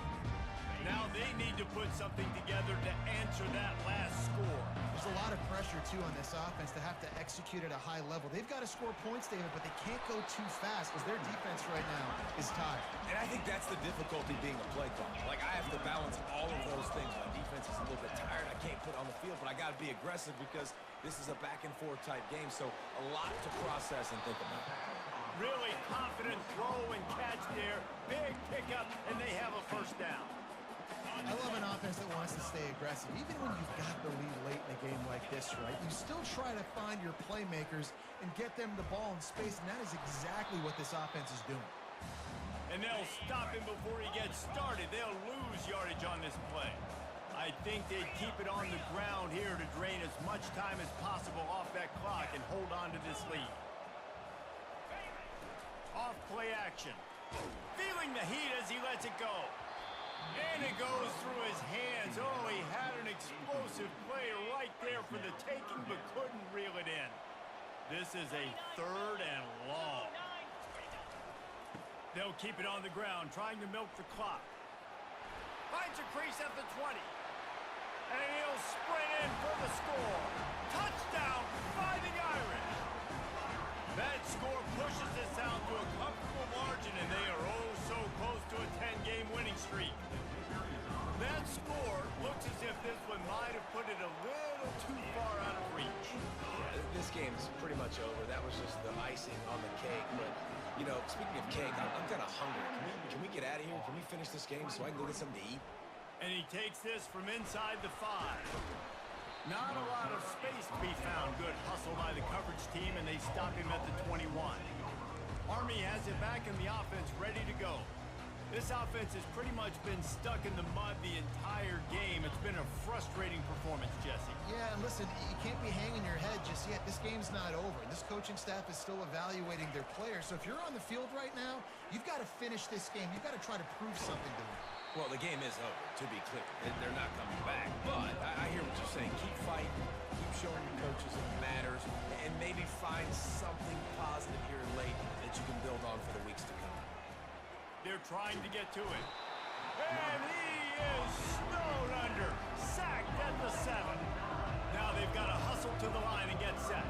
Now they need to put something together to answer that last score.
There's a lot of pressure, too, on this offense to have to execute at a high level. They've got to score points, David, but they can't go too fast because their defense right now is tired.
And I think that's the difficulty being a play caller. Like, I have to balance all of those things. My defense is a little bit tired. I can't put on the field, but I got to be aggressive because this is a back-and-forth type game, so a lot to process and think about.
Really confident throw and catch there. Big pickup, and they have a first down.
I love an offense that wants to stay aggressive. Even when you've got the lead late in a game like this, right, you still try to find your playmakers and get them the ball in space, and that is exactly what this offense is doing.
And they'll stop him before he gets started. They'll lose yardage on this play. I think they'd keep it on the ground here to drain as much time as possible off that clock and hold on to this lead. Off play action. Feeling the heat as he lets it go. And it goes through his hands. Oh, he had an explosive play right there for the taking, but couldn't reel it in. This is a 3rd and long. They'll keep it on the ground, trying to milk the clock. Finds a crease at the 20. And he'll sprint in for the score. Touchdown, Fighting Irish. That score pushes this out to a comfortable margin, and they are oh so close to a 10-game winning streak. That score looks as if this one might have put it a little too far out of reach.
This game's pretty much over. That was just the icing on the cake. But, you know, speaking of cake, I'm kind of hungry. Can we get out of here? Can we finish this game so I can go get something to eat?
And he takes this from inside the 5. Not a lot of space to be found. Good hustle by the coverage team, and they stop him at the 21. Army has it back in the offense, ready to go. This offense has pretty much been stuck in the mud the entire game. It's been a frustrating performance, Jesse.
Yeah, and listen, you can't be hanging your head just yet. This game's not over. This coaching staff is still evaluating their players. So if you're on the field right now, you've got to finish this game. You've got to try to prove something to them.
Well, the game is over, to be clear. They're not coming back. But I hear what you're saying. Keep fighting. Keep showing your coaches it matters. And maybe find something positive here late that you can build on for the weeks to come.
They're trying to get to it. And he is snowed under. Sacked at the 7. Now they've got to hustle to the line and get set.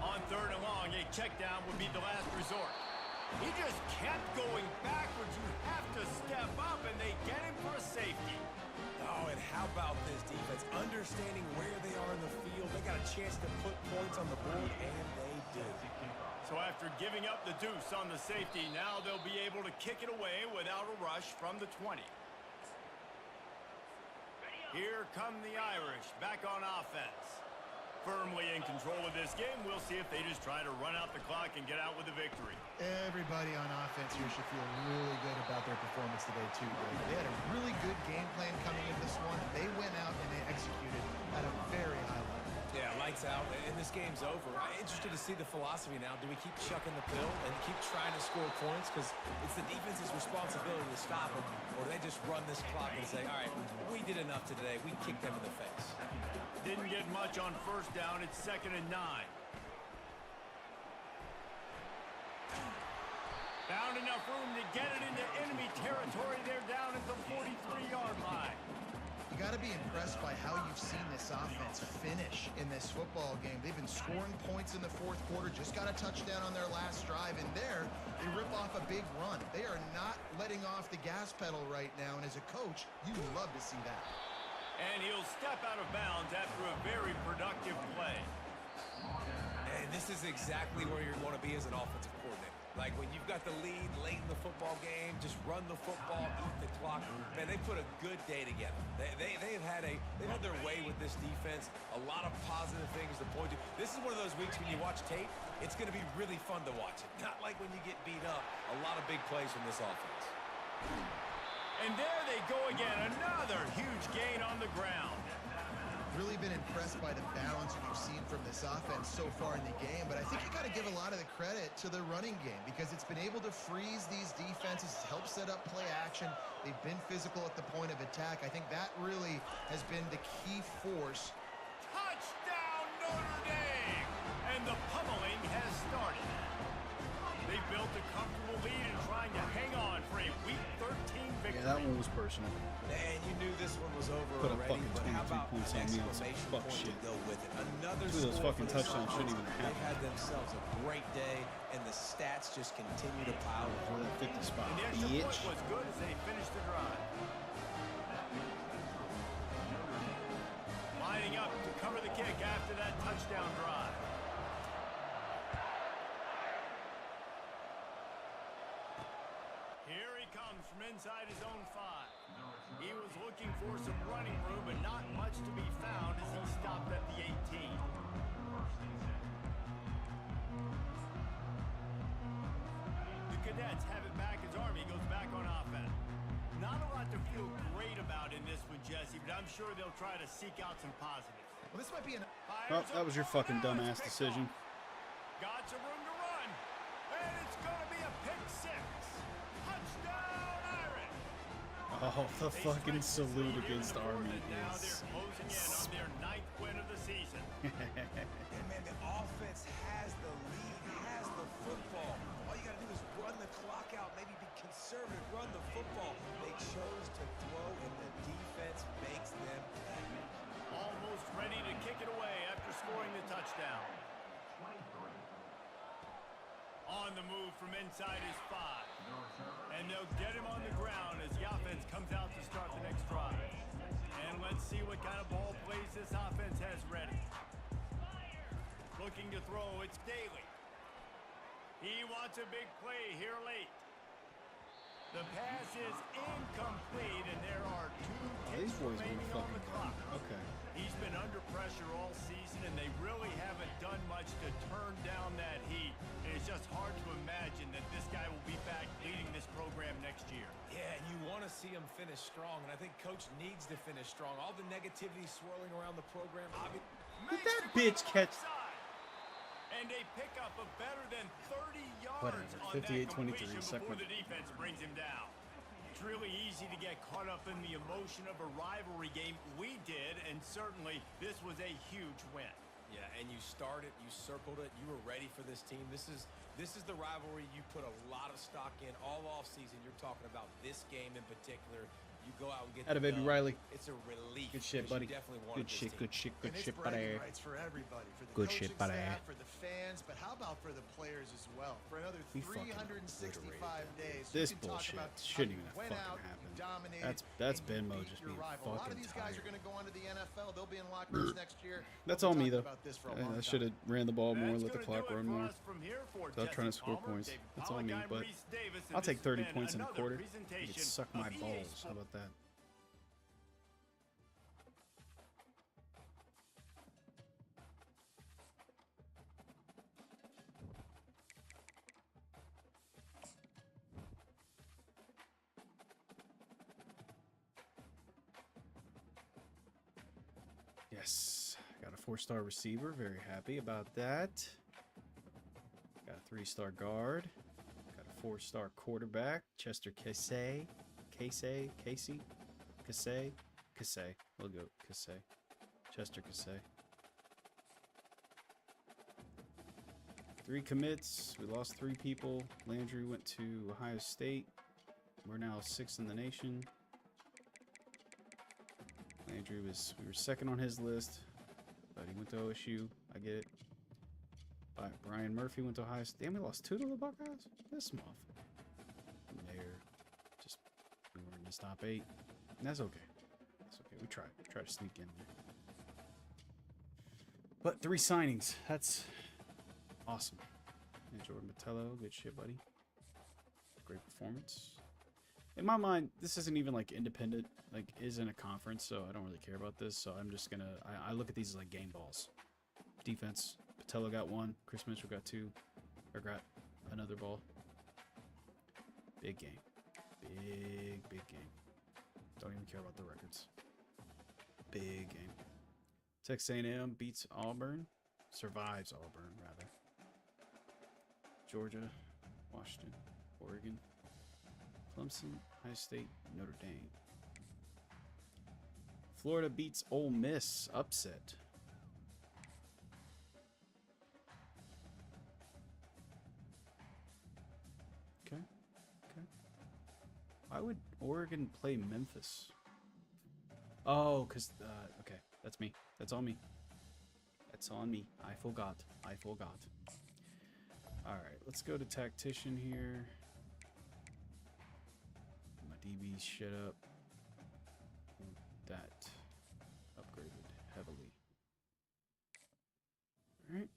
On 3rd and long, a check down would be the last resort. He just kept going backwards. You have to step up, and they get him for a safety.
Oh, and how about this defense? Understanding where they are in the field. They got a chance to put points on the board, and they do.
So after giving up the deuce on the safety, now they'll be able to kick it away without a rush from the 20. Here come the Irish, back on offense. Firmly in control of this game. We'll see if they just try to run out the clock and get out with a victory.
Everybody on offense here should feel really good about their performance today, too. They had a really good game plan coming in this one. They went out and they executed at a very high level.
Yeah, lights out, and this game's over. I'm interested to see the philosophy now. Do we keep chucking the pill and keep trying to score points? Because it's the defense's responsibility to stop them. Or do they just run this clock and say, all right, we did enough today. We kicked them in the face.
Didn't get much on first down. It's 2nd and 9. Found enough room to get it into enemy territory. They're down at the 43-yard line.
You got to be impressed by how you've seen this offense finish in this football game. They've been scoring points in the fourth quarter, just got a touchdown on their last drive, and there they rip off a big run. They are not letting off the gas pedal right now, and as a coach, you love to see that.
And he'll step out of bounds after a very productive play.
And this is exactly where you want to be as an offensive coordinator. Like when you've got the lead late in the football game, just run the football, eat the clock. Man, they put a good day together. They've had their way with this defense. A lot of positive things to point to. This is one of those weeks when you watch tape, it's going to be really fun to watch it. Not like when you get beat up. A lot of big plays from this offense.
And there they go again. Another huge gain on the ground.
Really been impressed by the balance we've seen from this offense so far in the game, but I think you got to give a lot of the credit to the running game because it's been able to freeze these defenses, help set up play action. They've been physical at the point of attack. I think that really has been the key force.
Touchdown, Notre Dame! And the pummeling has started. They built a comfortable lead and trying to hang on for a Week 13 victory.
Yeah, that one was personal.
And you knew this one was over
Put a
already,
fucking
but how
23
about
points
an
on me on some
exclamation
fuck
point
shit.
to go with it? Another
Two of those
score
fucking
for this
touchdowns shouldn't even
offense.
happen.
They've had themselves a great day, and the stats just continue to pile up.
For that 50 spot,
And the extra
bitch.
point was good as they finished the drive. Lining up to cover the kick after that touchdown drive. Here he comes from inside his own 5. He was looking for some running room, but not much to be found as he stopped at the 18. The Cadets have it back as Army goes back on offense. Not a lot to feel great about in this one, Jesse, but I'm sure they'll try to seek out some positives.
Well, this might be an...
Well, that was your fucking dumbass decision.
Got some room to run, and it's going to be a pick 6. Touchdown, Irish!
Oh, the fucking salute against Army
Now
is...
they're closing in on their 9th win of the season.
And man, the offense has the lead, has the football. All you got to do is run the clock out, maybe be conservative, run the football. They chose to throw, and the defense makes them pay.
Almost ready to kick it away after scoring the touchdown. On the move from inside his 5. And they'll get him on the ground as the offense comes out to start the next drive. And let's see what kind of ball plays this offense has ready. Looking to throw, it's Daly. He wants a big play here late. The pass is incomplete, and there are 2
These
ticks
boys
remaining
were
on the
fucking
clock.
good. Okay.
He's been under pressure all season, and they really haven't done much to turn down that heat. And it's just hard to imagine that this guy will be back leading this program next year.
Yeah, and you want to see him finish strong, and I think Coach needs to finish strong. All the negativity swirling around the program.
Did that bitch catch...
And a pickup of better than 30 yards
Whatever,
on
58-23,
that completion before
second.
the defense brings him down. It's really easy to get caught up in the emotion of a rivalry game. We did, and certainly this was a huge win.
Yeah, and you started, you circled it, you were ready for this team. This is the rivalry you put a lot of stock in all offseason. You're talking about this game in particular. You go out and get
Atta
the
baby
dub.
Riley.
It's a relief.
Good shit,
because
buddy.
You definitely wanted
Good
this
shit,
team.
good shit, good
And it's
shit,
bragging
buddy.
rights for everybody, for the
Good
coaching
shit, buddy.
staff, for the fans, but how about for the players as well? For another
We fucking
365 days,
This
you can talk
bullshit
about how
shouldn't
you
even
went
fucking
out,
happen.
you dominated,
That's
and you
Benmo
beat
just
your
being
rival. A lot of
fucking
these guys are
tired.
going to go on to the NFL. They'll be in locker rooms next year.
That's
We'll
all me,
talk
though.
about this for a long
I should
time.
have ran the ball more,
That's
let the
gonna
clock
do it
run
for
more.
us from here for
Without trying to
Jesse
score
Palmer,
points.
David
That's all me,
Pollack, I'm
but
Reese Davis, and
I'll
this
take
has
30
been
points in a
another
quarter. You
presentation
can suck
of
my
EA
balls.
Sports.
How about that? Yes, got a 4-star receiver. Very happy about that. Got a 3-star guard. Got a 4-star quarterback, Chester Casey. We'll go Casey. Chester could say. 3 commits. We lost 3 people. Landry went to Ohio State. We're now 6th in the nation. Landry we were 2nd on his list, but he went to OSU. I get it. Brian Murphy went to Ohio State. Damn, we lost 2 to the Buckeyes? This motherfucker. There. Just, we were in the top 8. And that's okay. That's okay. We tried. We tried to sneak in there. But 3 signings. That's awesome. And Jordan Botello, good shit, buddy. Great performance. In my mind, this isn't even like independent, like isn't a conference, so I don't really care about this. So I'm just gonna, I look at these as like game balls. Defense, Botello got 1, Chris Mitchell got 2, or got another ball. Big game. Big game. Don't even care about the records. Big game. Texas A&M beats Auburn. Survives Auburn, rather. Georgia, Washington, Oregon, Clemson, Ohio State, Notre Dame. Florida beats Ole Miss. Upset. Okay. Why would Oregon play Memphis? Oh, because, okay. That's me. That's on me. That's on me. I forgot. Alright, let's go to Tactician here. My DB's shit up. That upgraded heavily. Alright.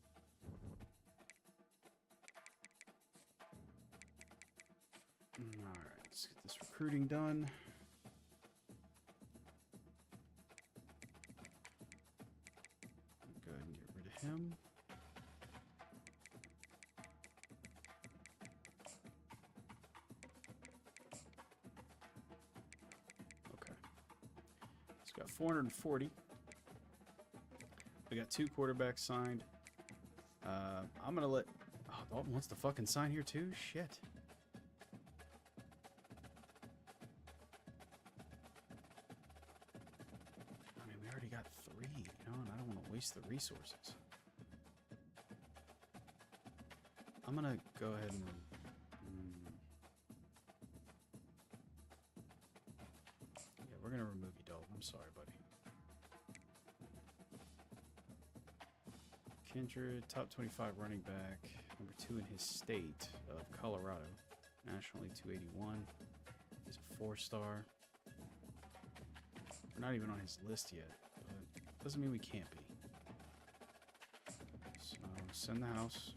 Alright, let's get this recruiting done. Go ahead and get rid of him. Okay. It's got 440. We got 2 quarterbacks signed. I'm gonna let. Oh, Dalton wants to fucking sign here too? Shit. I mean, we already got 3, you know, and I don't want to waste the resources. I'm gonna go ahead and. Yeah, we're gonna remove you, Dalton. I'm sorry, buddy. Kindred, top 25 running back, number 2 in his state of Colorado, nationally 281. He's a 4-star. We're not even on his list yet, but doesn't mean we can't be. So send the house.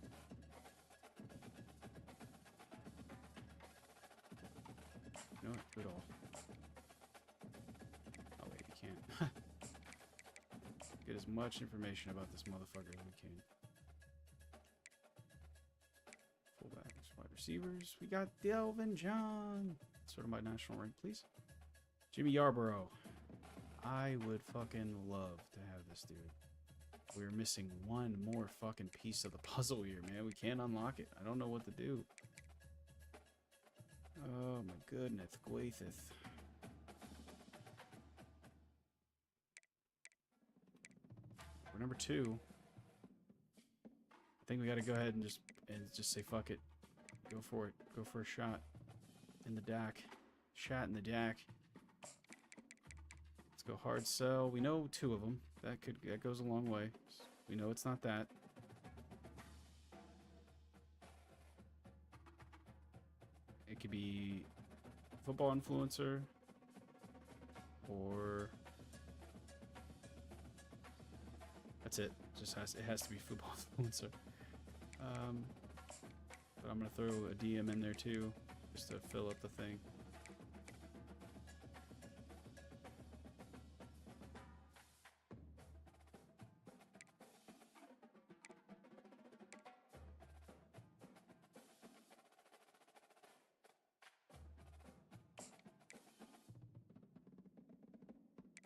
No, do it all. Oh wait, you can't. Get as much information about this motherfucker as we can. Fullbacks, wide receivers. We got Delvin John. Sort of my national rank, please. Jimmy Yarborough. I would fucking love to have this dude. We're missing one more fucking piece of the puzzle here, man. We can't unlock it. I don't know what to do. Oh my goodness, Gwaithith. We're number 2. I think we got to go ahead and just say fuck it. Go for it. Go for a shot in the DAC. Shot in the DAC. Let's go hard sell. We know 2 of them. That goes a long way. We know it's not that. It could be football influencer or that's it. It has to be football influencer. But I'm gonna throw a DM in there too, just to fill up the thing.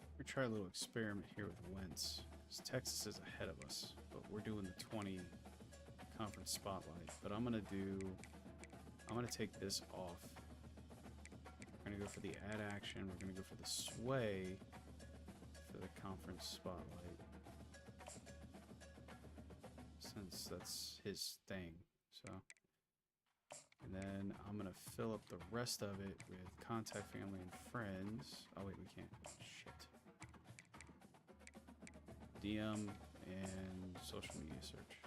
We're gonna try a little experiment here with Wentz. Texas is ahead of us, but we're doing the 20 conference spotlight. But I'm gonna take this off. We're gonna go for the add action. We're gonna go for the sway for the conference spotlight. That's his thing. So, and then I'm gonna fill up the rest of it with contact family and friends. Oh wait, we can't. Shit. DM and social media search.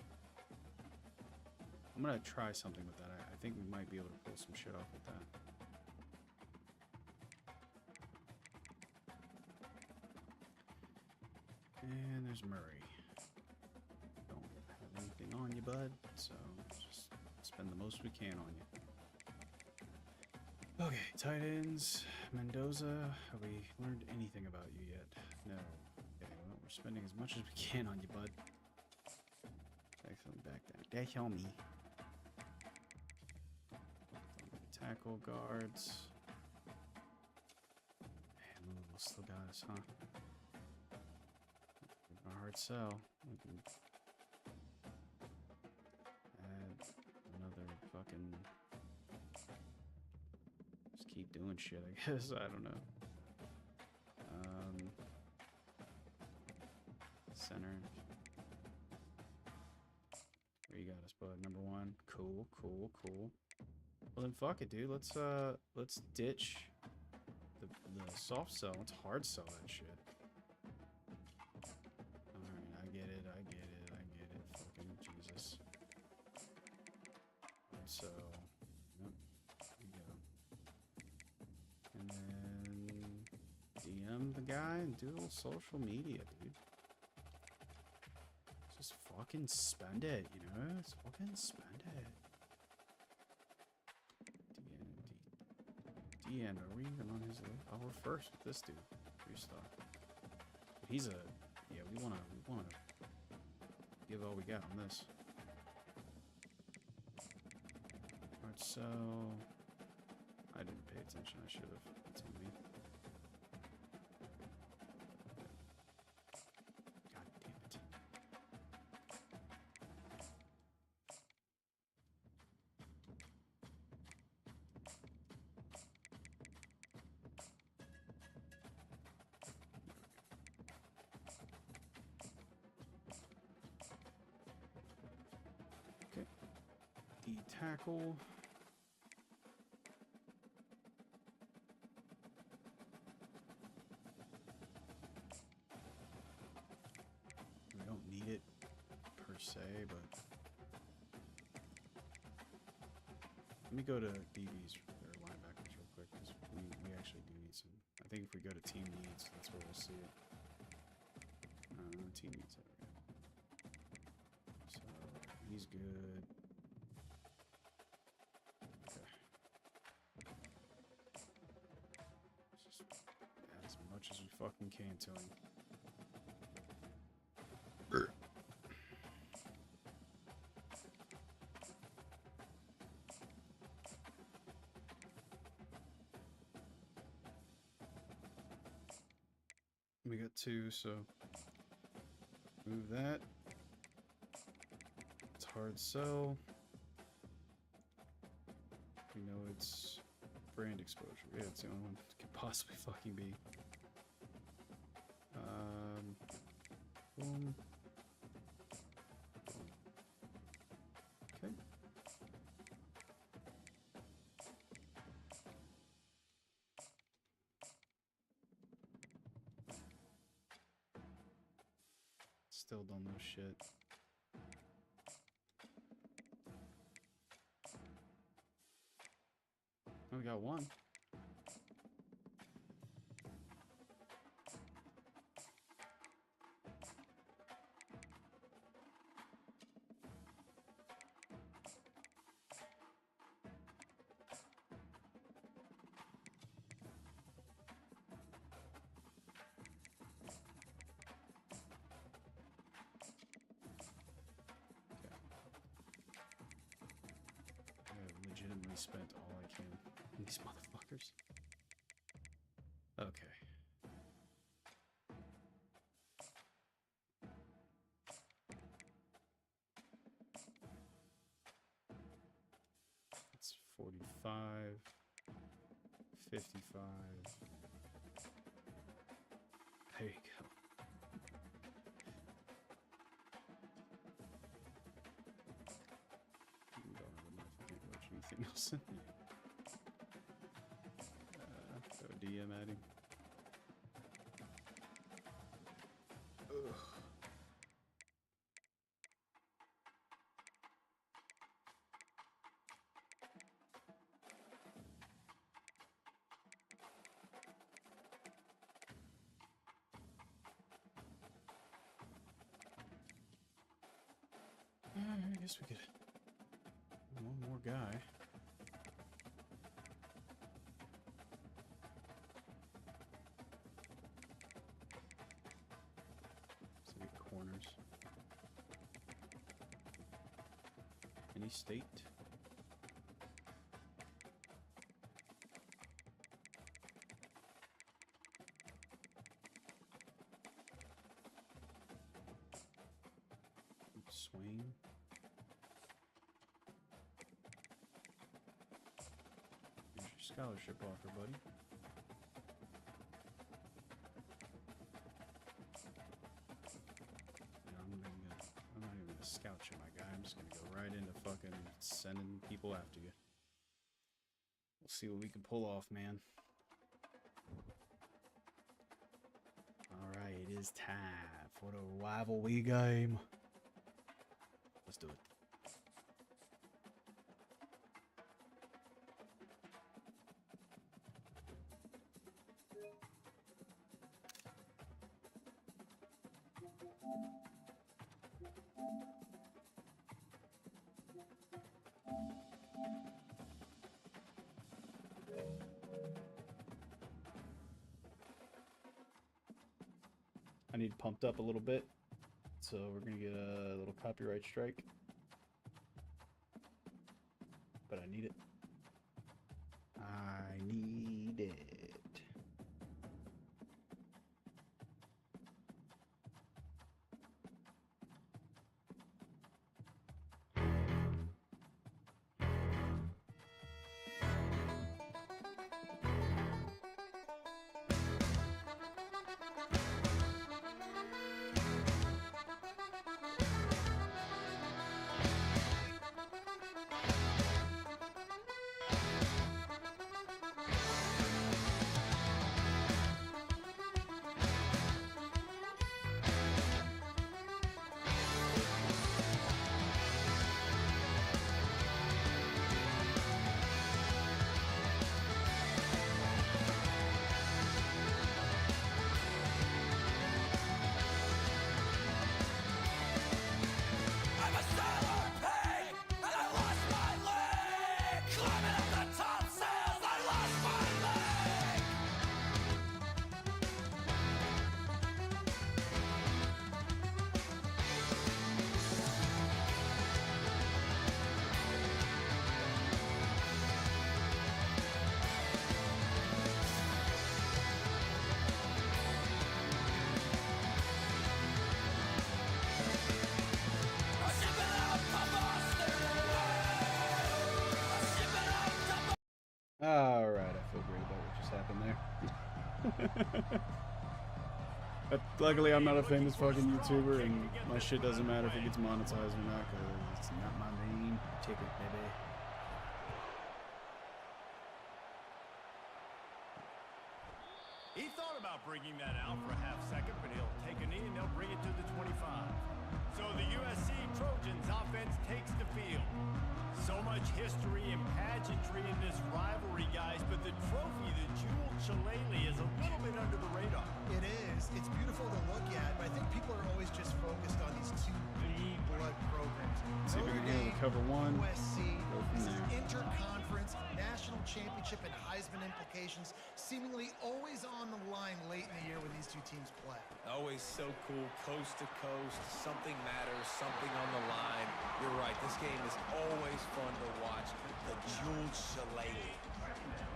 I'm gonna try something with that. I think we might be able to pull some shit off with that. And there's Murray. Don't have anything on you, bud, so just spend the most we can on you. Okay, tight ends. Mendoza, have we learned anything about you yet? No. Okay, well, we're spending as much as we can on you, bud. Excellent, back down. That's on me. Tackle guards. Man, Louisville still got us, huh? My hard sell. We can add another fucking. Just keep doing shit, I guess. I don't know. Center. Where you got us, bud? Number 1. Cool, cool, cool. Well then, fuck it, dude. Let's ditch the soft sell. Let's hard sell that shit. Alright, I get it. Fucking Jesus. Hard sell. Yep. There we go. And then DM the guy and do a little social media, dude. Just fucking spend it, you know? Just fucking spend it. DN, are we even on his list? Oh, we're first with this dude. 3-star. But he's a... Yeah, we wanna give all we got on this. Alright, so... I didn't pay attention, I should have. That's on me. God damn it. Okay. The tackle. We don't need it per se, but let me go to DBs or linebackers real quick because we actually do need some. I think if we go to team needs, that's where we'll see it. Team needs it. So he's good. Okay. Let's just add as much as we fucking can to him. We got 2, so move that. It's hard sell. We know it's brand exposure. Yeah, it's the only one it could possibly fucking be. Boom. Okay. Still don't know shit. We got 1. Legitimately spent all I can on these motherfuckers. Okay. It's 45, 55. There you go. Nelson. Throw a DM at him. Ugh. I guess we could. One more guy. Some corners. Any state? Swain. Here's your scholarship offer, buddy. I'm not even gonna scout you, my guy. I'm just gonna go right into fucking sending people after you. We'll see what we can pull off, man. Alright, it is time for the rivalry game. Let's do it. I need pumped up a little bit, so we're gonna get a little copyright strike. But I need it. I need it. Alright, I feel great about what just happened there. But luckily, I'm not a famous fucking YouTuber, and my shit doesn't matter if it gets monetized or not, because it's not my main ticket, baby.
He thought about bringing that out for a half second, but he'll take a knee and they'll bring it to the 25. So the USC Trojans offense takes the field. So much history and pageantry in this rivalry, guys, but the trophy, the jeweled shillelagh, is a little bit under the radar.
It is. It's beautiful to look at, but I think people are always just focused on these two blue blood programs.
See if we can get him to cover one.
USC.
Go from
This is
there.
interconference, national championship, and Heisman implications seemingly always on the line late in the year when these two teams play.
Always so cool, coast to coast. Something matters, something on the line. You're right, this game is always fun to watch. The jeweled shillelagh.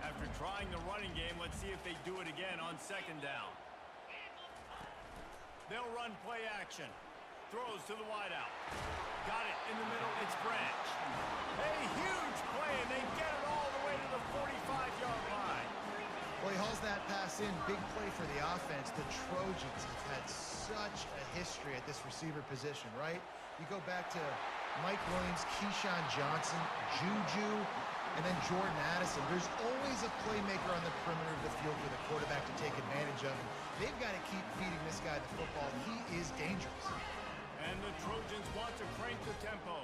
After trying the running game, let's see if they do it again on second down. They'll run play action. Throws to the wideout. Got it in the middle, it's Branch. A huge play, and they get it all the way to the 45-yard line.
Well, he hauls that pass in. Big play for the offense. The Trojans have had such a history at this receiver position, right? You go back to Mike Williams, Keyshawn Johnson, Juju. And then Jordan Addison. There's always a playmaker on the perimeter of the field for the quarterback to take advantage of. And they've got to keep feeding this guy the football. He is dangerous.
And the Trojans want to crank the tempo.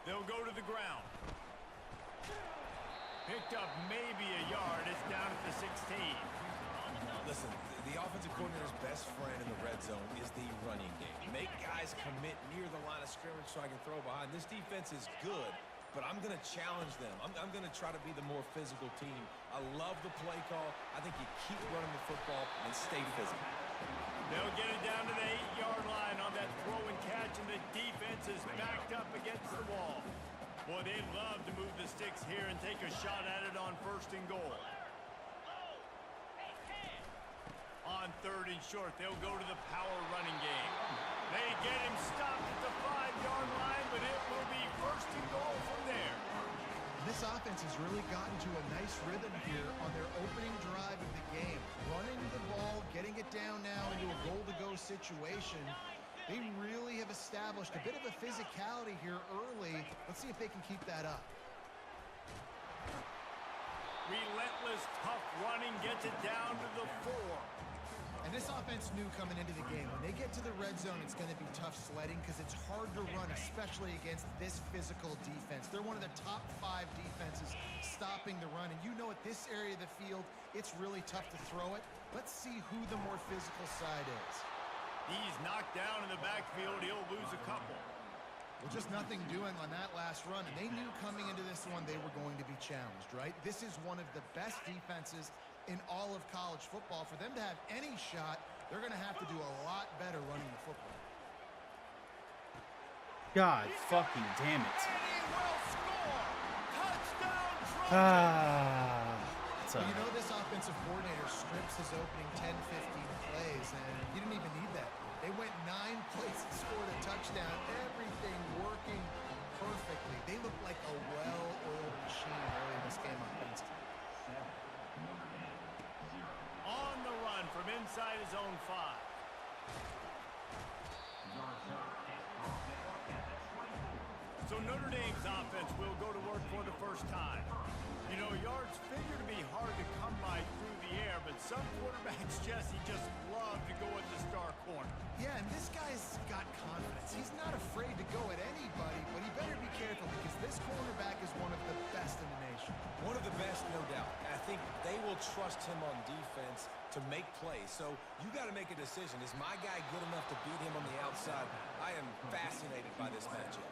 They'll go to the ground. Picked up maybe a yard. It's down at the 16.
Listen, the offensive coordinator's best friend in the red zone is the running game. Make guys commit near the line of scrimmage so I can throw behind. This defense is good, but I'm going to challenge them. I'm going to try to be the more physical team. I love the play call. I think you keep running the football and stay physical.
They'll get it down to the 8-yard line on that throw and catch, and the defense is backed up against the wall. Boy, they love to move the sticks here and take a shot at it on 1st and goal. On 3rd and short, they'll go to the power running game. They get him stopped at the 5-yard line, but it will be 1st and goal from there.
This offense has really gotten to a nice rhythm here on their opening drive of the game. Running the ball, getting it down now into a goal-to-go situation. They really have established a bit of a physicality here early. Let's see if they can keep that up.
Relentless, tough running gets it down to the 4.
And this offense knew coming into the game, when they get to the red zone, it's going to be tough sledding because it's hard to run, especially against this physical defense. They're one of the top 5 defenses stopping the run. And you know at this area of the field, it's really tough to throw it. Let's see who the more physical side is.
He's knocked down in the backfield. He'll lose a couple.
Well, just nothing doing on that last run. And they knew coming into this one they were going to be challenged, right? This is one of the best defenses in all of college football. For them to have any shot, they're going to have to do a lot better running the football.
God fucking damn it.
You know this offensive coordinator strips his opening 10, 15 plays, and he didn't even need that. They went 9 plays and scored a touchdown. Everything working perfectly. They look like a well-oiled machine early in this game offensively.
On the run from inside his own 5. So Notre Dame's offense will go to work for the first time. You know, yards figure to be hard to come by through the air, but some quarterbacks, Jesse, just love to go at the star corner.
Yeah, and this guy's got confidence. He's not afraid to go at anybody, but he better be careful because this cornerback is one of the best in the nation.
One of the best, no doubt. And I think they will trust him on defense to make plays. So you got to make a decision. Is my guy good enough to beat him on the outside? I am fascinated by this matchup.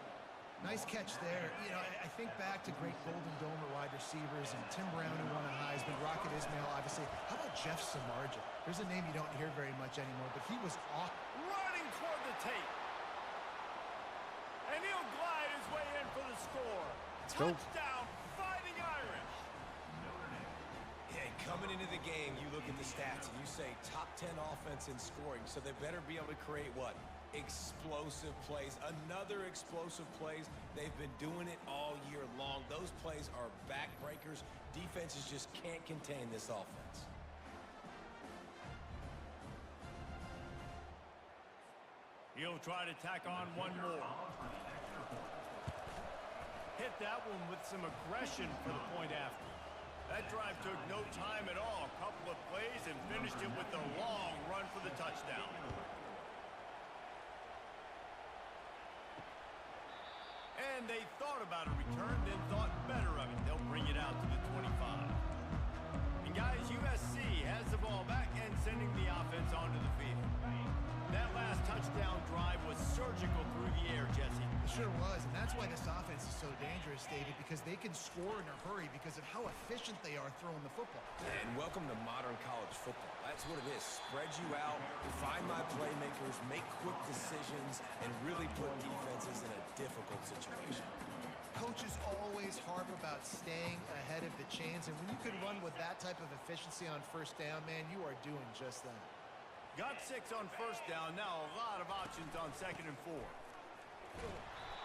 Nice catch there. You know, I think back to great Golden Domer wide receivers and Tim Brown who won a Heisman, Rocket Ismail, obviously. How about Jeff Samardzija? There's a name you don't hear very much anymore, but he was awesome.
Running toward the tape. And he'll glide his way in for the score.
Let's go.
Touchdown, Fighting Irish.
Yeah, coming into the game, you look at the stats and you say top 10 offense in scoring, so they better be able to create what? Explosive plays. Another explosive plays. They've been doing it all year long. Those plays are backbreakers. Defenses just can't contain this offense.
He'll try to tack on one more. Hit that one with some aggression for the point after. That drive took no time at all. A couple of plays and finished it with a long run for the touchdown. And they thought about a return, then thought better of it. They'll bring it out to the 25. And guys, USC has the ball back and sending the offense onto the field. That last touchdown drive was surgical through the air, Jesse.
It sure was, and that's why this offense is so dangerous, David, because they can score in a hurry because of how efficient they are throwing the football.
And welcome to modern college football. That's what it is. Spread you out, find my playmakers, make quick decisions, and really put defenses in a difficult situation.
Coaches always harp about staying ahead of the chains, and when you can run with that type of efficiency on first down, man, you are doing just that.
Got 6 on first down. Now a lot of options on 2nd and 4.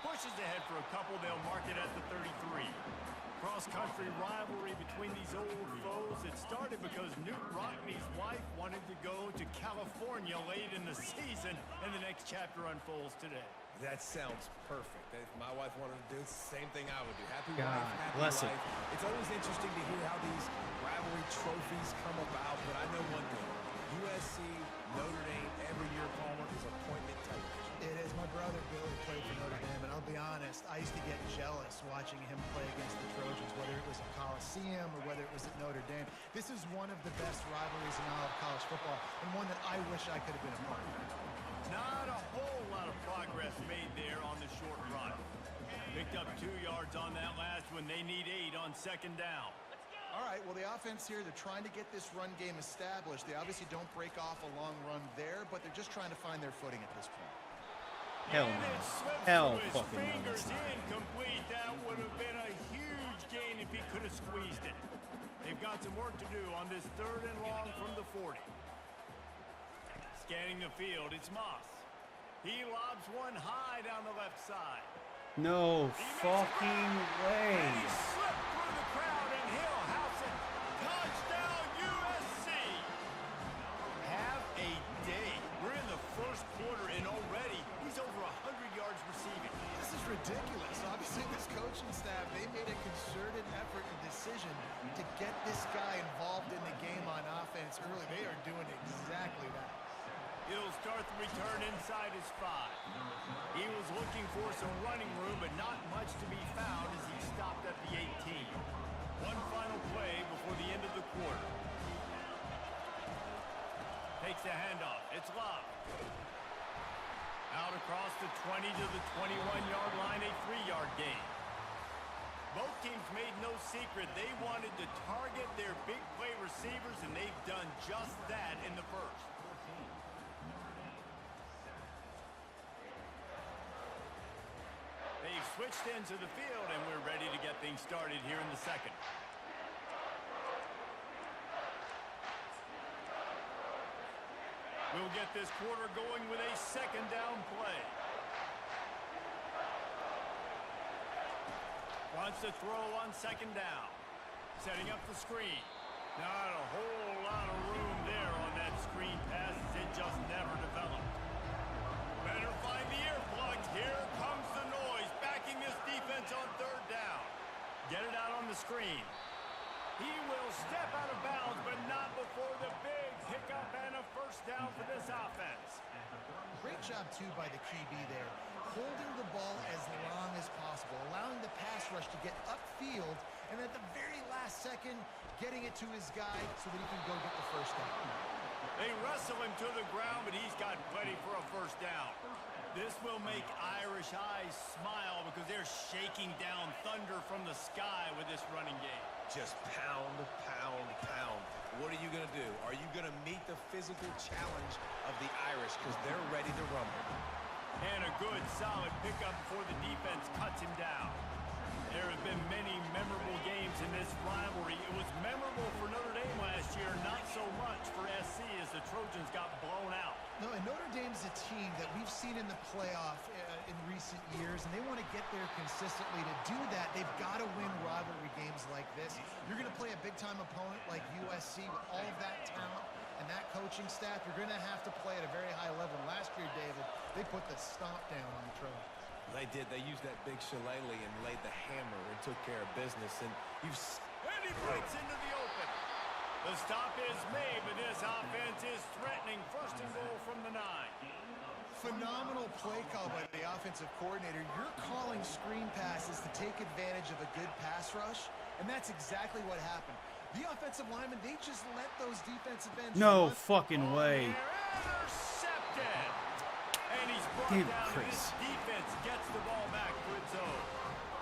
Pushes ahead for a couple. They'll mark it at the 33. cross-country rivalry between these old foes. It started because Newt Rockney's wife wanted to go to California late in the season, and the next chapter unfolds today.
That sounds perfect. If my wife wanted to do the same thing I would do. Happy
God
wife, happy
bless it.
life. It's always interesting to hear how these rivalry trophies come about, but I know one thing. USC, Notre Dame, every year, Palmer, is appointment television.
It is. My brother Billy played for Notre Dame, and I'll be honest, I used to get jealous watching him play against the Trojans, whether it was at Coliseum or whether it was at Notre Dame. This is one of the best rivalries in all of college football, and one that I wish I could have been a part of.
Not a whole lot of progress made there on the short run. Picked up 2 yards on that last one. They need 8 on second down.
All right, well, the offense here, they're trying to get this run game established. They obviously don't break off a long run there, but they're just trying to find their footing at this point.
Hell
And
no.
it slips
Hell
through his
fucking no,
fingers,
it's not.
incomplete. That would have been a huge gain if he could have squeezed it. They've got some work to do on this 3rd and long from the 40. Scanning the field, it's Moss. He lobs one high down the left side.
No fucking way.
And he slipped through the crowd, and he'll house it. Touchdown, USC! Have a day. We're in the first quarter, and already he's over 100 yards receiving.
This is ridiculous. Obviously, this coaching staff, they made a concerted effort and decision to get this guy involved in the game on offense early. They are doing exactly that.
He'll start the return inside his 5. He was looking for some running room, but not much to be found as he stopped at the 18. One final play before the end of the quarter. Takes the handoff. It's Love. Out across the 20 to the 21-yard line, a 3-yard gain. Both teams made no secret they wanted to target their big play receivers, and they've done just that in the first. They've switched into the field, and we're ready to get things started here in the second. We'll get this quarter going with a second down play. Wants to throw on second down. Setting up the screen. Not a whole lot of room there on that screen pass as it just never developed. Better find the earplugs. Here comes the noise. Backing this defense on 3rd down. Get it out on the screen. He will step out of bounds, but not before the big pickup and a first down for this offense.
Great job, too, by the QB there. Holding the ball as long as possible, allowing the pass rush to get upfield, and at the very last second, getting it to his guy so that he can go get the first down.
They wrestle him to the ground, but he's got plenty for a first down. This will make Irish eyes smile because they're shaking down thunder from the sky with this running game.
Just pound, pound, pound. What are you going to do? Are you going to meet the physical challenge of the Irish because they're ready to rumble?
And a good, solid pickup before the defense cuts him down. There have been many memorable games in this rivalry. It was memorable for Notre Dame last year, not so much for SC as the Trojans got blown out.
No, and Notre Dame's a team that we've seen in the playoff in recent years, and they want to get there consistently. To do that, they've got to win rivalry games like this. You're going to play a big-time opponent like USC with all of that talent and that coaching staff. You're going to have to play at a very high level. Last year, David, they put the stomp down on the Trojans.
They did. They used that big shillelagh and laid the hammer and took care of business. And
And he breaks into the open. The stop is made, but this offense is threatening. 1st and goal from the 9.
Phenomenal play call by the offensive coordinator. You're calling screen passes to take advantage of a good pass rush, and that's exactly what happened. The offensive linemen, they just let those defensive ends
No
run.
fucking way.
Intercepted. And he's brought
Damn,
down.
Chris.
This defense gets the ball back for its own.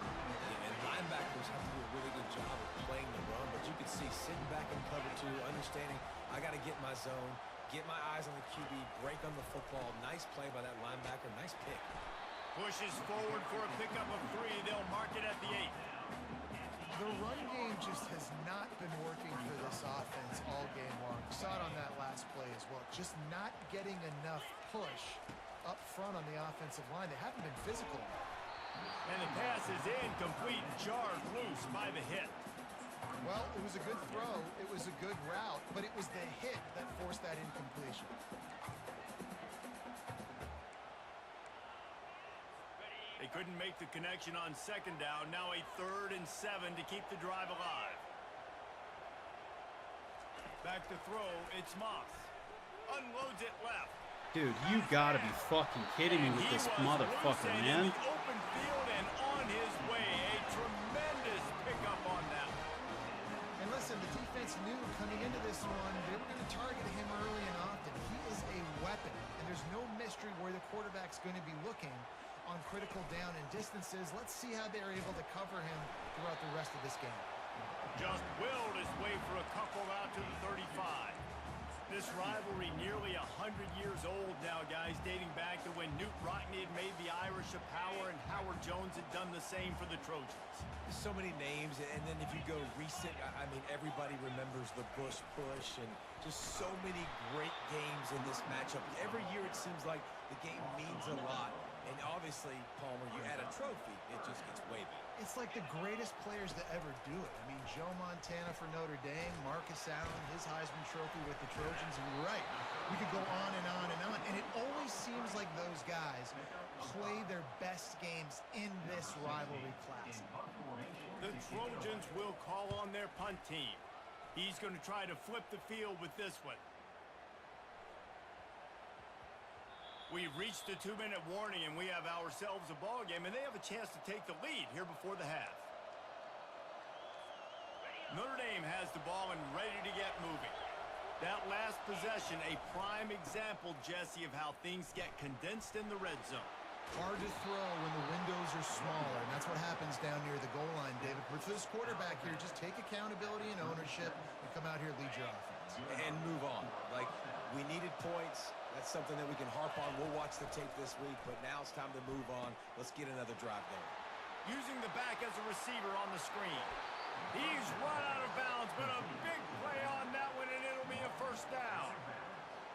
Yeah, and linebackers have to do a really good job of playing the run, but you can see sitting back in cover 2, understanding I got to get my zone, get my eyes on the QB, break on the football. Nice play by that linebacker. Nice pick.
Pushes forward for a pickup of 3. They'll mark it at the 8.
The run game just has not been working for this offense all game long. We saw it on that last play as well. Just not getting enough push up front on the offensive line. They haven't been physical.
And the pass is incomplete, jarred loose by the hit.
Well, it was a good throw. It was a good route, but it was the hit that forced that incompletion.
They couldn't make the connection on second down. Now a 3rd and 7 to keep the drive alive. Back to throw, it's Moss. Unloads it left.
Dude, you gotta be fucking kidding me with this motherfucker, man.
In the open field and on his way. A tremendous pickup on that.
And listen, the defense knew coming into this one, they were going to target him early and often. He is a weapon, and there's no mystery where the quarterback's going to be looking on critical down and distances. Let's see how they're able to cover him throughout the rest of this game.
Just willed his way for a couple out to the 35. This rivalry nearly 100 years old now, guys, dating back to when Newt Rockne had made the Irish a power and Howard Jones had done the same for the Trojans.
So many names, and then if you go recent, I mean, everybody remembers the Bush push and just so many great games in this matchup. Every year it seems like the game means a lot. And obviously, Palmer, you add a trophy, it just gets way better.
It's like the greatest players to ever do it. I mean, Joe Montana for Notre Dame, Marcus Allen, his Heisman Trophy with the Trojans, and you're right. We could go on and on and on, and it always seems like those guys play their best games in this rivalry class.
The Trojans will call on their punt team. He's going to try to flip the field with this one. We've reached the 2-minute warning, and we have ourselves a ball game, and they have a chance to take the lead here before the half. Notre Dame has the ball and ready to get moving. That last possession, a prime example, Jesse, of how things get condensed in the red zone.
Hard to throw when the windows are smaller, and that's what happens down near the goal line, David. But for this quarterback here, just take accountability and ownership and come out here and lead your offense.
And move on. Like, we needed points. That's something that we can harp on. We'll watch the tape this week, but now it's time to move on. Let's get another drive going.
Using the back as a receiver on the screen. He's run out of bounds, but a big play on that one, and it'll be a 1st down.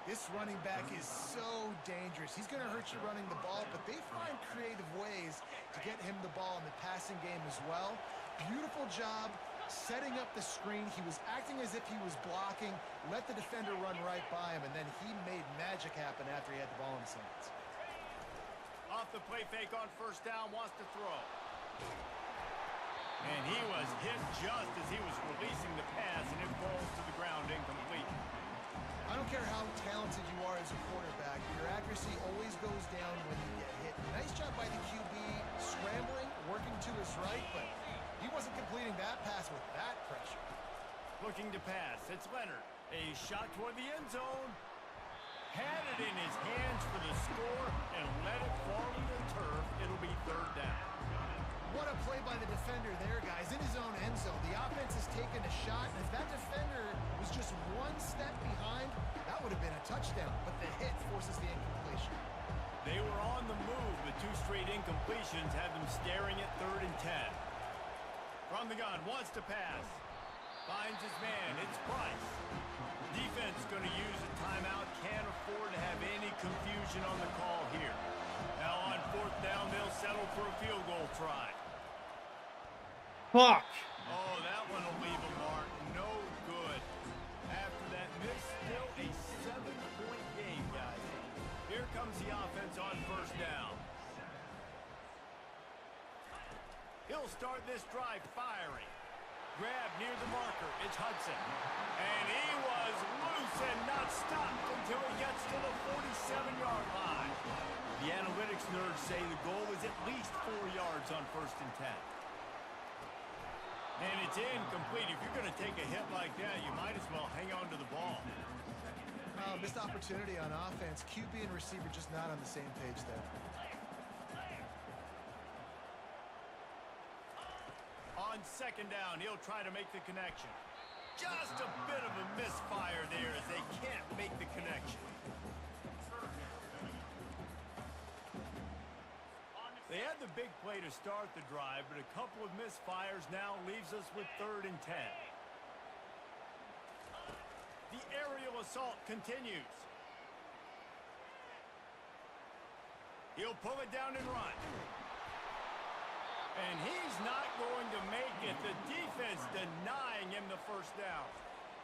This running back is so dangerous. He's going to hurt you running the ball, but they find creative ways to get him the ball in the passing game as well. Beautiful job setting up the screen. He was acting as if he was blocking, let the defender run right by him, and then he made magic happen after he had the ball in his hands.
Off the play fake on 1st down, wants to throw. And he was hit just as he was releasing the pass, and it falls to the ground incomplete.
I don't care how talented you are as a quarterback, your accuracy always goes down when you get hit. Nice job by the QB scrambling, working to his right, but he wasn't completing that pass with that pressure.
Looking to pass. It's Leonard. A shot toward the end zone. Had it in his hands for the score and let it fall to the turf. It'll be 3rd down.
What a play by the defender there, guys. In his own end zone. The offense has taken a shot, and if that defender was just one step behind, that would have been a touchdown. But the hit forces the incompletion.
They were on the move, but 2 straight incompletions had them staring at 3rd and 10. From the gun, wants to pass. Finds his man. It's Price. Defense going to use a timeout. Can't afford to have any confusion on the call here. Now on 4th down, they'll settle for a field goal try.
Fuck!
Oh, that one will leave a mark. No good. After that miss, still a 7-point game, guys. Here comes the offense on 1st down. He'll start this drive firing. Grab near the marker. It's Hudson. And he was loose and not stopped until he gets to the 47-yard line. The analytics nerds say the goal is at least 4 yards on 1st and 10. And it's incomplete. If you're going to take a hit like that, you might as well hang on to the ball.
Missed opportunity on offense. QB and receiver just not on the same page there.
On 2nd down, he'll try to make the connection. Just a bit of a misfire there as they can't make the connection. They had the big play to start the drive, but a couple of misfires now leaves us with 3rd and 10. The aerial assault continues. He'll pull it down and run. And he's not going to make it. The defense denying him the first down.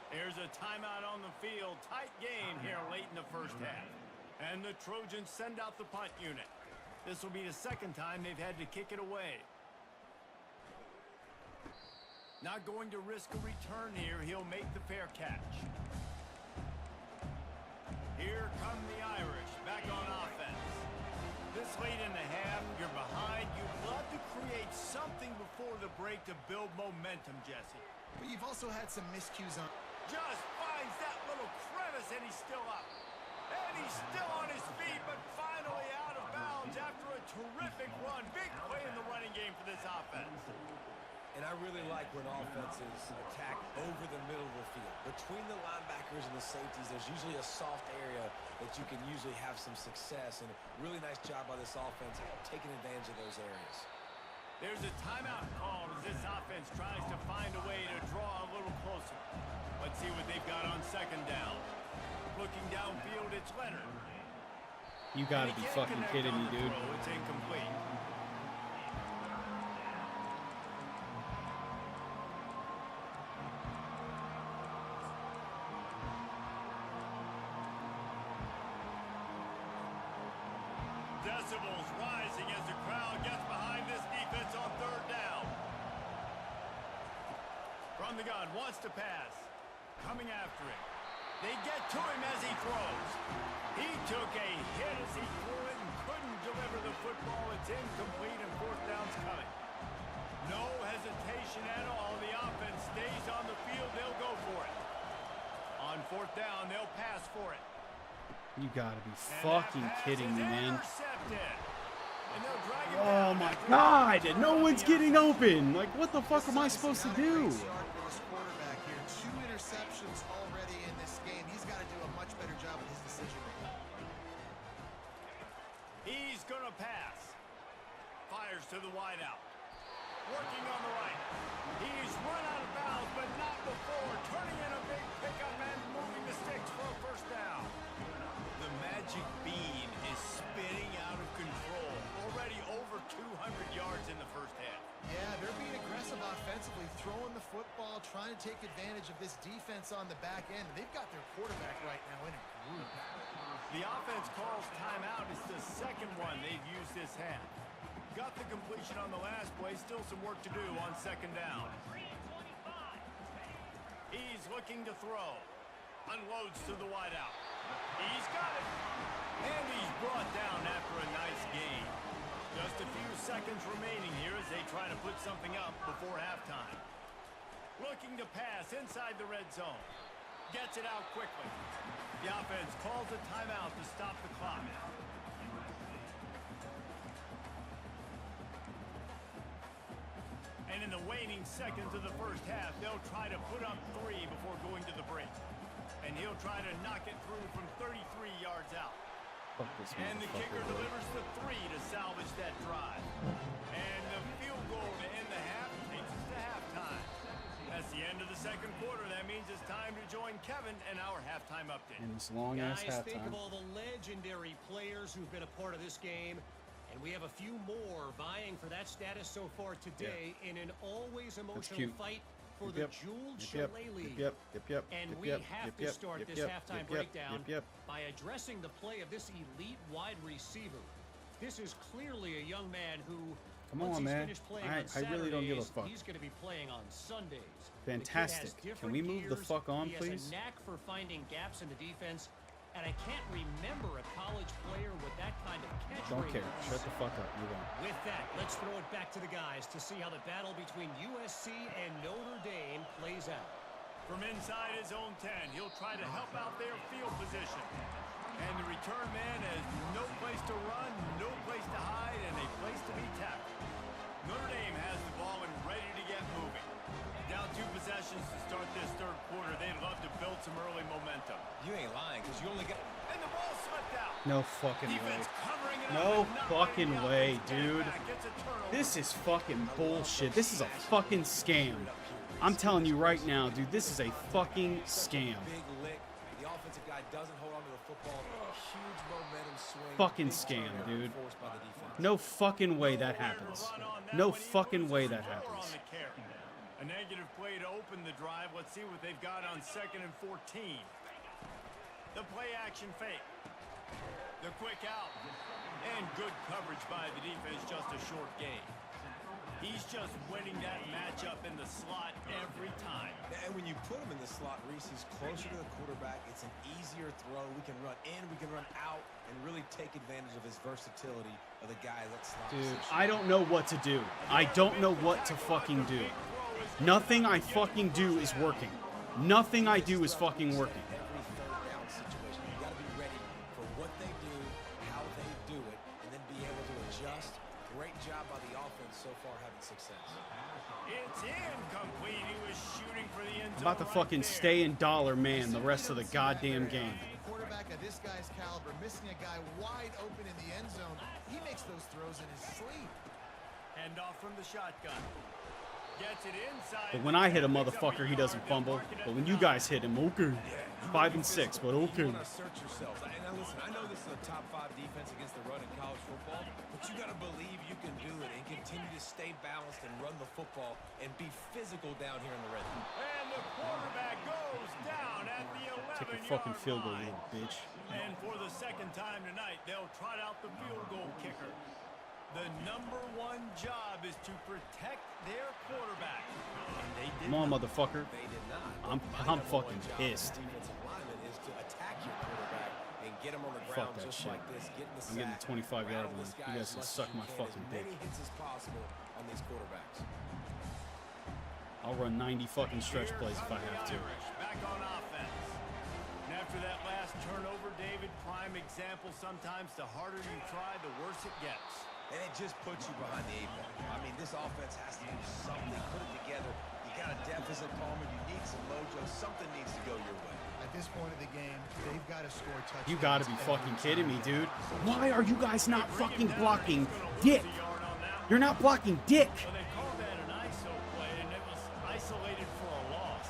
Here's a timeout on the field. Tight game here late in the first half. And the Trojans send out the punt unit. This will be the second time they've had to kick it away. Not going to risk a return here. He'll make the fair catch. Here come the Irish back on offense. This late in the half, you're behind. You'd love to create something before the break to build momentum, Jesse.
But you've also had some miscues on.
Just finds that little crevice, and he's still up. And he's still on his feet, but finally out of bounds after a terrific run. Big play in the running game for this offense.
And I really like when offenses attack over the middle of the field. Between the linebackers and the safeties, there's usually a soft area that you can usually have some success. And a really nice job by this offense taking advantage of those areas.
There's a timeout called as this offense tries to find a way to draw a little closer. Let's see what they've got on second down. Looking downfield, it's Leonard.
You gotta be fucking kidding me, dude.
It's incomplete. Decibels rising as the crowd gets behind this defense on third down. From the gun, wants to pass. Coming after him. They get to him as he throws. He took a hit as he threw it and couldn't deliver the football. It's incomplete and fourth down's coming. No hesitation at all. The offense stays on the field. They'll go for it. On fourth down, they'll pass for it.
You gotta be fucking kidding me, man.
Oh
my God! No one's getting open. Like, what the fuck am I supposed to do?
Two interceptions already in this game. He's got to do a much better job with his decision making.
He's gonna pass. Fires to the wideout. Working on the right. He's run out of bounds, but not before. Turning in a big pickup and moving the sticks for a first down. The magic bean is spinning out of control. Already over 200 yards in the first half.
Yeah, they're being aggressive offensively, throwing the football, trying to take advantage of this defense on the back end. They've got their quarterback right now in a group.
The offense calls timeout. It's the second one they've used this half. Got the completion on the last play. Still some work to do on second down. He's looking to throw. Unloads to the wideout. He's got it. And he's brought down after a nice gain. Just a few seconds remaining here as they try to put something up before halftime. Looking to pass inside the red zone. Gets it out quickly. The offense calls a timeout to stop the clock. And in the waning seconds of the first half, they'll try to put up 3 before going to the break. And he'll try to knock it through from 33 yards out. And the kicker delivers the 3 to salvage that drive. And the field goal to end the half takes us to halftime. That's the end of the second quarter. That means it's time to join Kevin and our halftime update.
In this long-ass
Guys,
halftime.
think of all the legendary players who've been a part of this game. And we have a few more vying for that status so far today in an always emotional fight for the jeweled shillelagh. And we have to start this halftime breakdown by addressing the play of this elite wide receiver. This is clearly a young man who, once he's finished playing on Saturdays,
I really don't give a fuck.
He's going to be playing on Sundays.
Fantastic. Can we move the fuck on, please?
He has a knack for finding gaps in the defense. And I can't remember a college player with that kind of catch rate.
Don't care. Shut the fuck up. Move on.
With that, let's throw it back to the guys to see how the battle between USC and Notre Dame plays out.
From inside his own 10, he'll try to help out their field position. And the return man has no place to run, no place to hide, and a place to be tackled. Notre Dame has the ball and ready to get moving. Down 2 possessions to start this third quarter. They'd love to build some early momentum.
You ain't lying, because you only get...
And the ball slipped out.
No fucking way.
No
fucking way, dude. This is fucking bullshit. This is a fucking scam. I'm telling you right now, dude, this is a fucking scam.
Big lick. The offensive guy doesn't hold on to the football. Huge momentum swing.
fucking scam, dude. No fucking way that happens. No fucking way that happens.
A negative play to open the drive. Let's see what they've got on 2nd and 14. The play action fake. The quick out. And good coverage by the defense, just a short gain. He's just winning that matchup in the slot every time.
And when you put him in the slot, Reese, he's closer to the quarterback. It's an easier throw. We can run in, we can run out, and really take advantage of his versatility of the guy that slot.
Dude, I don't know what to do. I don't know what to fucking do. Nothing I fucking do is working. Nothing I do is fucking working.
Every third down situation, you got to be ready for what they do, how they do it, and then be able to adjust. Great job by the offense so far having success.
It's incomplete. He was shooting for the end zone.
I'm about to fucking stay in dollar man the rest of the goddamn game.
Quarterback of this guy's caliber, missing a guy wide open in the end zone. He makes those throws in his sleep.
Hand off from the shotgun. Gets it inside.
But when I hit a motherfucker, he doesn't fumble. But when you guys hit him, okay. 5 and 6, but okay.
You want to assert yourselves. And now listen, I know this is a top 5 defense against the run in college football, but you got to believe you can do it and continue to stay balanced and run the football and be physical down here in the red zone.
And the quarterback goes down at the 11-yard
Take a fucking field goal,
line.
little bitch.
And for the second time tonight, they'll trot out the field goal kicker. The #1 job is to protect their quarterback. And they did
Come on,
not.
motherfucker.
They did not.
I'm fucking pissed.
Defensive lineman is to attack your quarterback and get him on the
Fuck
ground
that
just
shit.
like this, get in the
I'm getting the
sack,
25-yard
rattle
line.
this
You
guy
guys
as
can
much
suck
as
my
you can,
fucking
as
dick.
many hits as possible on these quarterbacks.
I'll run 90 fucking stretch plays if I have to.
Irish back on offense. And after that last turnover, David, prime example, sometimes the harder you try, the worse it gets.
And it just puts you behind the 8 ball. I mean, this offense has to do something, put it together. You got a deficit, Palmer. You need some mojo. Something needs to go your way.
At this point of the game, they've got to score touchdowns.
You gotta be
every
fucking kidding me,
time.
dude. Why are you guys not fucking blocking
Dick.
dick? You're not blocking dick.
Well, they called that an ISO play, and it was isolated for a loss.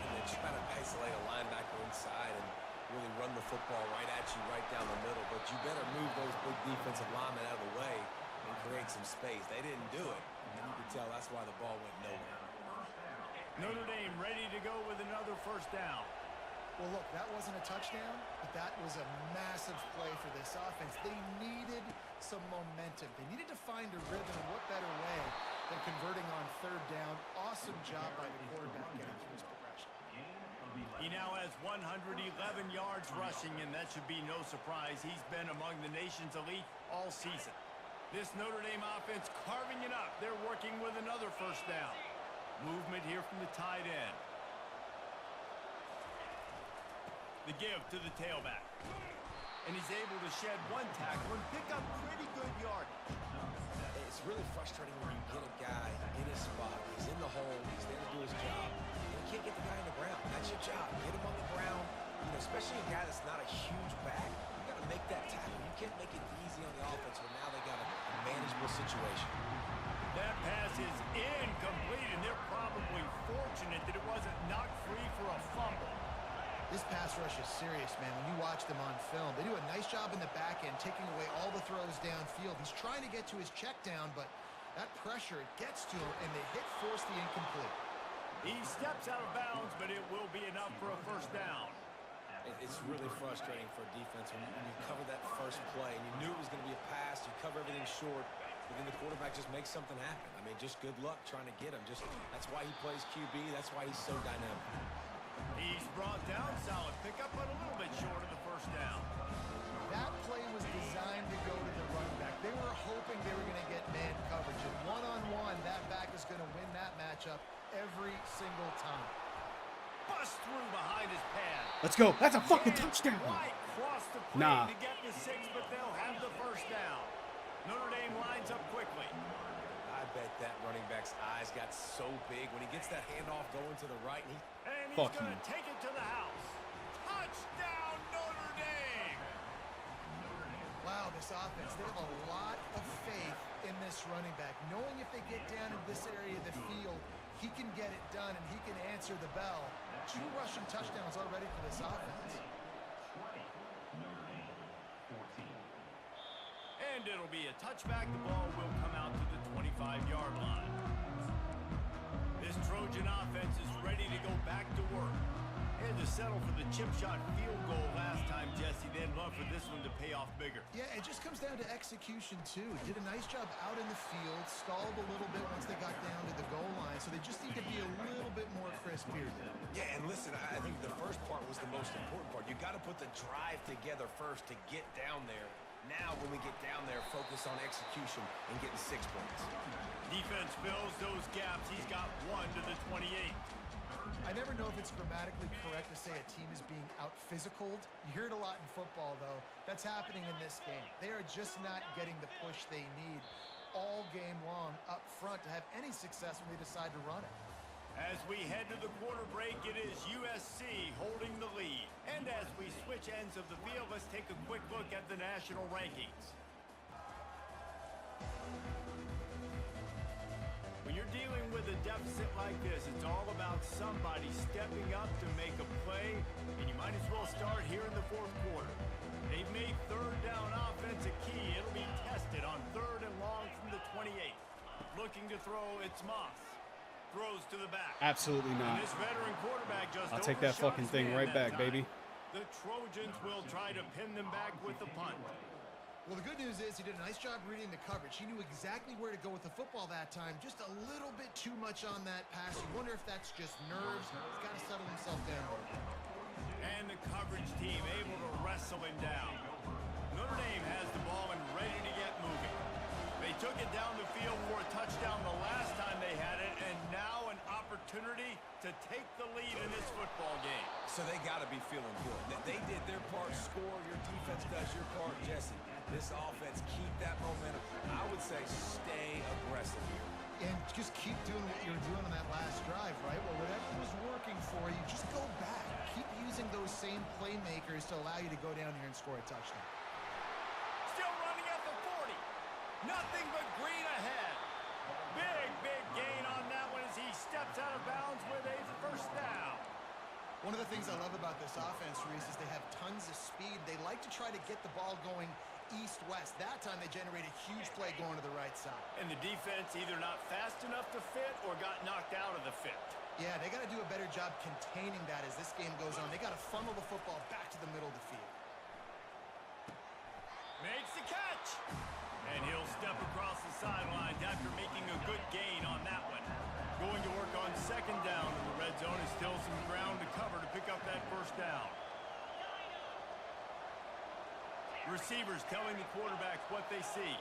And they try to isolate a linebacker inside and really run the football right at you, right down the middle. But you better move those big defensive linemen out of the way and create some space. They didn't do it, and you can tell that's why the ball went nowhere.
Notre Dame ready to go with another first down.
Well, look, that wasn't a touchdown, but that was a massive play for this offense. They needed some momentum. They needed to find a rhythm, and what better way than converting on 3rd down. Awesome job by the quarterback getting through his progression.
He now has 111 yards rushing, and that should be no surprise. He's been among the nation's elite all season. This Notre Dame offense carving it up. They're working with another first down. Movement here from the tight end. The give to the tailback. And he's able to shed 1 tackle and pick up pretty good yardage.
It's really frustrating when you get a guy in his spot. He's in the hole. He's there to do his job. And you can't get the guy on the ground. That's your job. Get him on the ground. You know, especially a guy that's not a huge back. You got to make that tackle. You can't make it easy on the offense when now they got a manageable situation.
That pass is incomplete, and they're probably fortunate that it wasn't knocked free for a fumble.
This pass rush is serious, man. When you watch them on film, they do a nice job in the back end, taking away all the throws downfield. He's trying to get to his check down, but that pressure, it gets to him, and they force the incomplete.
He steps out of bounds, but it will be enough for a first down.
It's really frustrating for a defense when you cover that first play, and you knew it was going to be a pass. You cover everything short, but then the quarterback just makes something happen. I mean, just good luck trying to get him. That's why he plays QB. That's why he's so dynamic.
He's brought down solid pickup, but a little bit short of the first down.
That play was designed to go to the running back. They were hoping they were going to get man coverage. And one-on-one, that back is going to win that matchup every single time.
Bust through behind his pad.
Let's go. That's a fucking touchdown.
White crossed the plane
Nah.
to get the 6, but they'll have the first down. Notre Dame lines up quickly.
I bet that running back's eyes got so big when he gets that handoff going to the right.
And he's
Fuck
going
you.
to take it to the house. Touchdown, Notre Dame.
Wow, this offense, they have a lot of faith in this running back, knowing if they get down in this area of the field, he can get it done and he can answer the bell. 2 rushing touchdowns already for this offense.
And it'll be a touchback. The ball will come out to the 25-yard line. This Trojan offense is ready to go back to work. They had to settle for the chip shot field goal last time, Jesse. They'd love for this one to pay off bigger.
Yeah, it just comes down to execution, too. Did a nice job out in the field, stalled a little bit once they got down to the goal line, so they just need to be a little bit more crisp here.
Yeah, and listen, I think the first part was the most important part. You got to put the drive together first to get down there. Now, when we get down there, focus on execution and getting 6 points.
Defense fills those gaps. He's got 1 to the 28.
I never know if it's grammatically correct to say a team is being out-physicaled. You hear it a lot in football, though. That's happening in this game. They are just not getting the push they need all game long up front to have any success when they decide to run it.
As we head to the quarter break, it is USC holding the lead. And as we switch ends of the field, let's take a quick look at the national rankings. When you're dealing with a deficit like this, it's all about somebody stepping up to make a play, and you might as well start here in the fourth quarter. They've made third down offense a key. It'll be tested on 3rd and long from the 28. Looking to throw, it's Moss. Throws to the back.
Absolutely not.
And this veteran quarterback just
I'll take that
overshot
fucking
his
thing
man
right
that
back,
time.
baby.
The Trojans will try to pin them back with the punt.
Well, the good news is he did a nice job reading the coverage. He knew exactly where to go with the football that time. Just a little bit too much on that pass. You wonder if that's just nerves. He's got to settle himself down.
And the coverage team able to wrestle him down. Notre Dame has the ball and ready to get moving. They took it down the field for a touchdown the last time they had it, and now an opportunity to take the lead in this football game.
So they got to be feeling good. They did their part, score. Your defense does your part, Jesse. This offense, keep that momentum. I would say stay aggressive here.
And just keep doing what you're doing on that last drive, right? Well, whatever was working for you, just go back. Keep using those same playmakers to allow you to go down here and score a touchdown.
Still running at the 40. Nothing but green ahead. Big gain on that one as he steps out of bounds with a first down.
One of the things I love about this offense, Reese, is they have tons of speed. They like to try to get the ball going east-west. That time they generated a huge play going to the right side.
And the defense either not fast enough to fit or got knocked out of the fit.
Yeah, they got to do a better job containing that as this game goes on. They got to funnel the football back to the middle of the field.
Makes the catch. And he'll step across the sidelines after making a good gain on that one. Going to work on 2nd down in the red zone. Is still some ground to cover to pick up that first down. Receivers telling the quarterbacks what they see.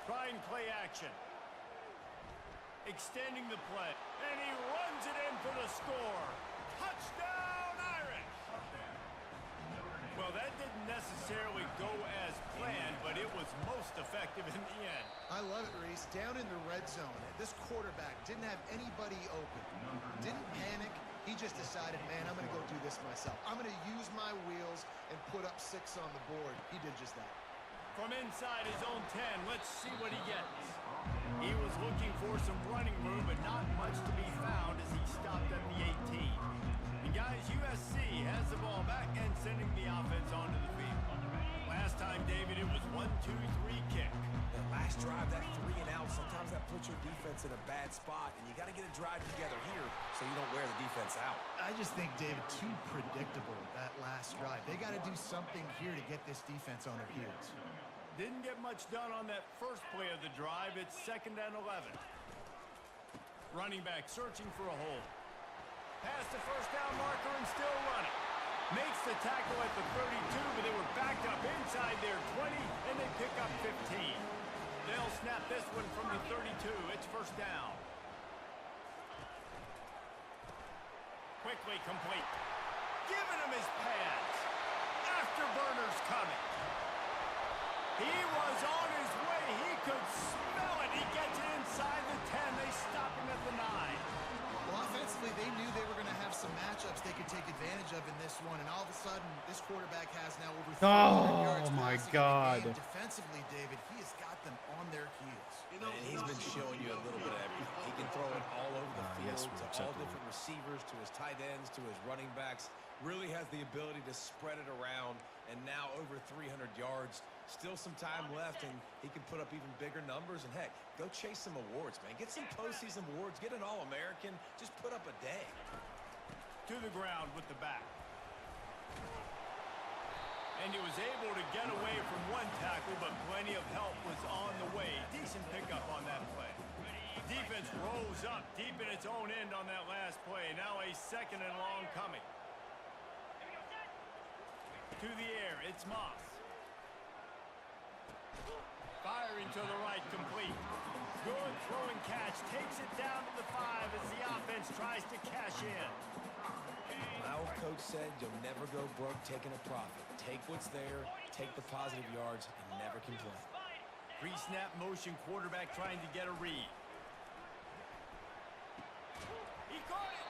Try and play action. Extending the play. And he runs it in for the score. Touchdown, Irish! Well, that didn't necessarily go as planned, but it was most effective in the end.
I love it, Reese. Down in the red zone, this quarterback didn't have anybody open. Didn't panic. He just decided, man, I'm going to go do this myself. I'm going to use my wheels and put up 6 on the board. He did just that.
From inside his own 10, let's see what he gets. He was looking for some running room, but not much to be found as he stopped at the 18. And guys, USC has the ball back and sending the offense onto the field. Last time, David, it was 1-2-3 kick.
That last drive, that 3 and out, sometimes that puts your defense in a bad spot, and you got to get a drive together here so you don't wear the defense out.
I just think, David, too predictable, that last drive. They got to do something here to get this defense on their heels.
Didn't get much done on that first play of the drive. It's 2nd and 11. Running back searching for a hole. Past the first down marker and still running. Makes the tackle at the 32, but they were backed up inside their 20, and they pick up 15. They'll snap this one from the 32. It's first down. Quickly complete. Giving him his pads. Afterburner's coming. He was on his way. He could smell it. He gets it inside the 10. They stop him at the 9.
Well, offensively, they knew they were going to have some matchups they could take advantage of in this one, and all of a sudden, this quarterback has now over 300 yards
my
passing in the
God.
game. Defensively, David, he has got them on their heels.
And he's been showing you a little bit of everything. He can throw it all over the field to all different receivers, to his tight ends, to his running backs. Really has the ability to spread it around and now over 300 yards. Still some time left, and he can put up even bigger numbers. And, heck, go chase some awards, man. Get some postseason awards. Get an All-American. Just put up a day.
To the ground with the back. And he was able to get away from one tackle, but plenty of help was on the way. Decent pickup on that play. Defense rose up deep in its own end on that last play. Now a second and long coming. To the air, it's Moss. Firing to the right, complete. Good throwing catch. Takes it down to the 5 as the offense tries to cash in.
My old coach said you'll never go broke taking a profit. Take what's there, take the positive yards, and never complain.
Pre-snap motion, quarterback trying to get a read. He caught it!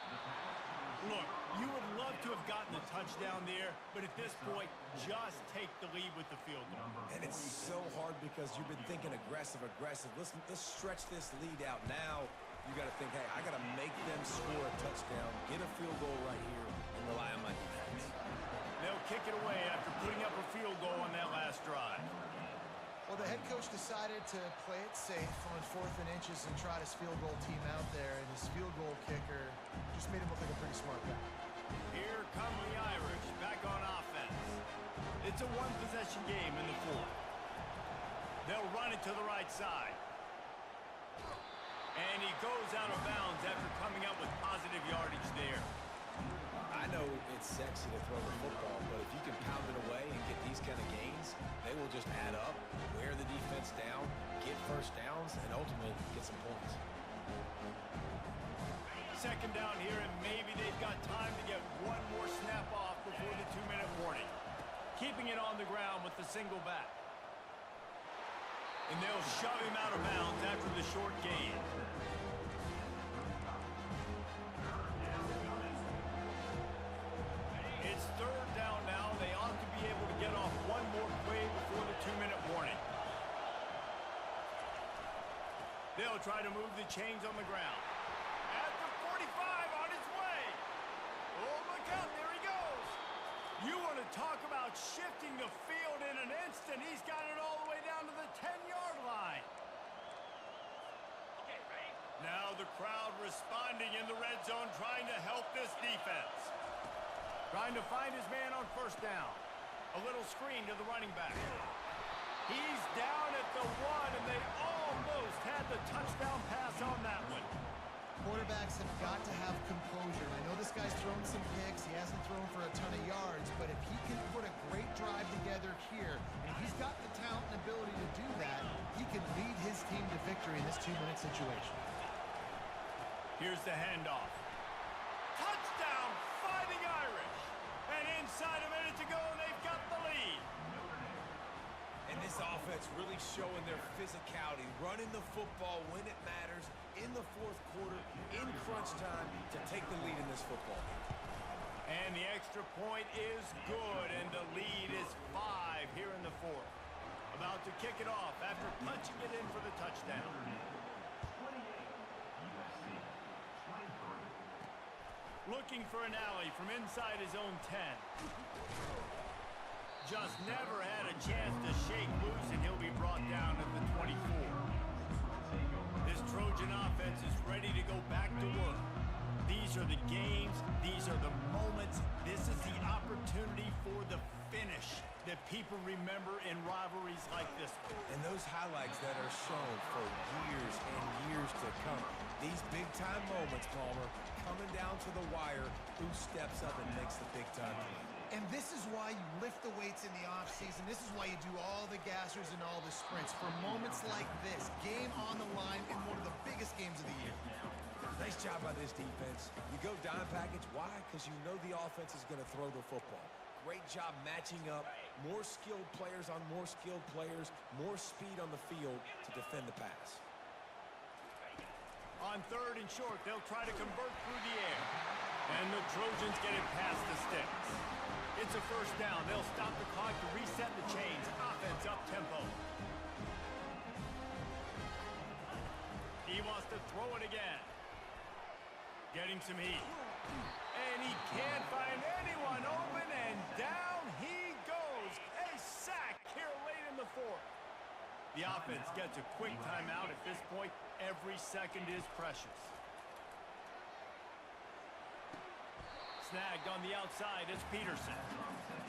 Look, you would love to have gotten a touchdown there, but at this point, just take the lead with the field goal.
And it's so hard because you've been thinking aggressive. Let's stretch this lead out. Now you got to think, hey, I got to make them score a touchdown, get a field goal right here, and rely on my defense.
They'll kick it away after putting up a field goal on that last drive.
Well, the head coach decided to play it safe on 4th and inches and trot his field goal team out there, and his field goal kicker just made him look like a pretty smart guy.
Here come the Irish, back on offense. It's a one-possession game in the 4th. They'll run it to the right side. And he goes out of bounds after coming up with positive yardage there.
I know it's sexy to throw the football, but if you can pound it away and get these kind of gains, they will just add up, wear the defense down, get first downs, and ultimately get some points.
Second down here, and maybe they've got time to get one more snap off before the 2-minute warning. Keeping it on the ground with the single back. And they'll shove him out of bounds after the short gain. It's 3rd down now. They ought to be able to get off one more play before the 2-minute warning. They'll try to move the chains on the ground. At the 45 on his way. Oh, look out. There he goes. You want to talk about shifting the field in an instant. He's got it all the way down to the 10-yard line. Now the crowd responding in the red zone, trying to help this defense. Trying to find his man on 1st down. A little screen to the running back. He's down at the 1, and they almost had the touchdown pass on that one.
Quarterbacks have got to have composure. I know this guy's thrown some picks. He hasn't thrown for a ton of yards, but if he can put a great drive together here, and he's got the talent and ability to do that, he can lead his team to victory in this 2-minute situation.
Here's the handoff. Touchdown, Fighting Irish. And inside a minute to go, they've got the lead.
And this offense really showing their physicality, running the football when it matters, in the 4th quarter, in crunch time, to take the lead in this football game.
And the extra point is good, and the lead is 5 here in the 4th. About to kick it off after punching it in for the touchdown. Looking for an alley from inside his own 10. Just never had a chance to shake loose, and he'll be brought down at the 24. This Trojan offense is ready to go back to work. These are the games. These are the moments. This is the opportunity for the finish that people remember in rivalries like this.
And those highlights that are shown for years and years to come. These big-time moments, Palmer, coming down to the wire, who steps up and makes the big-time play.
And this is why you lift the weights in the offseason. This is why you do all the gassers and all the sprints. For moments like this, game on the line in one of the biggest games of the year.
Nice job by this defense. You go dime package. Why? Because you know the offense is going to throw the football. Great job matching up. More skilled players on more skilled players. More speed on the field to defend the pass.
On 3rd and short, they'll try to convert through the air. And the Trojans get it past the sticks. It's a 1st down. They'll stop the clock to reset the chains. Offense up-tempo. He wants to throw it again. Getting some heat. And he can't find anyone open, and down he goes The offense gets a quick timeout. At this point, every second is precious. Snagged on the outside, it's Peterson.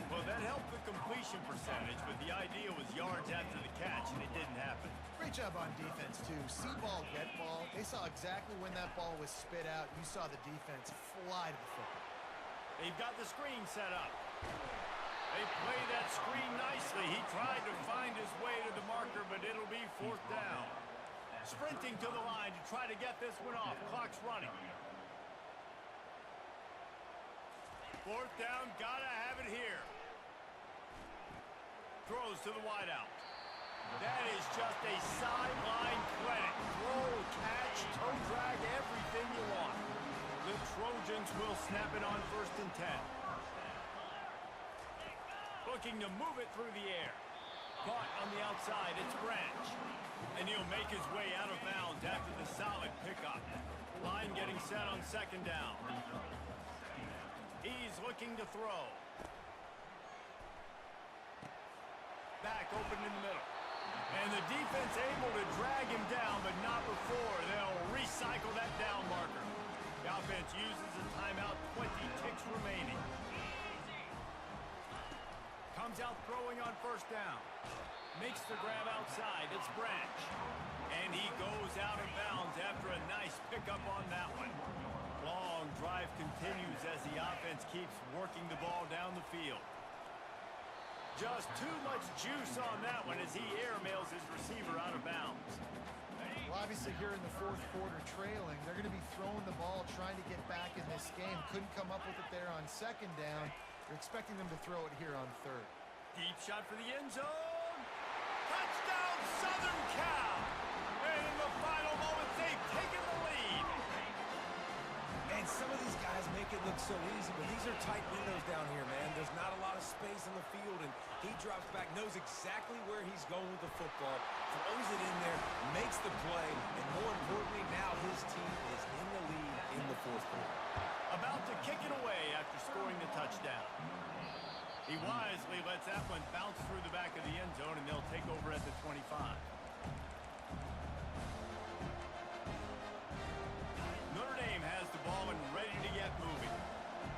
Well, that helped the completion percentage, but the idea was yards after the catch, and it didn't happen.
Great job on defense, too. See ball, get ball. They saw exactly when that ball was spit out. You saw the defense fly to the football.
They've got the screen set up. They play that screen nicely. He tried to find his way to the marker, but it'll be fourth down. Sprinting to the line to try to get this one off. Clock's running. Fourth down, gotta have it here. Throws to the wideout. That is just a sideline credit. Throw, catch, toe drag, everything you want. The Trojans will snap it on 1st and 10. Looking to move it through the air. Caught on the outside, it's Branch. And he'll make his way out of bounds after the solid pickup. Line getting set on 2nd down. He's looking to throw. Back open in the middle. And the defense able to drag him down, but not before they'll recycle that down marker. The offense uses a timeout, 20 ticks remaining. Comes out throwing on 1st down. Makes the grab outside, it's Branch. And he goes out of bounds after a nice pickup on that one. Long drive continues as the offense keeps working the ball down the field. Just too much juice on that one as he airmails his receiver out of bounds.
Well, obviously here in the 4th quarter trailing, they're going to be throwing the ball, trying to get back in this game. Couldn't come up with it there on 2nd down. You're expecting them to throw it here on 3rd.
Deep shot for the end zone. Touchdown, Southern Cal! And in the final moments, they've taken the lead.
And some of these guys make it look so easy, but these are tight windows down here, man. There's not a lot of space in the field, and he drops back, knows exactly where he's going with the football, throws it in there, makes the play, and more importantly, now his team is in the lead in the 4th quarter.
About to kick it away after scoring the touchdown. He wisely lets that one bounce through the back of the end zone, and they'll take over at the 25. Notre Dame has the ball and ready to get moving.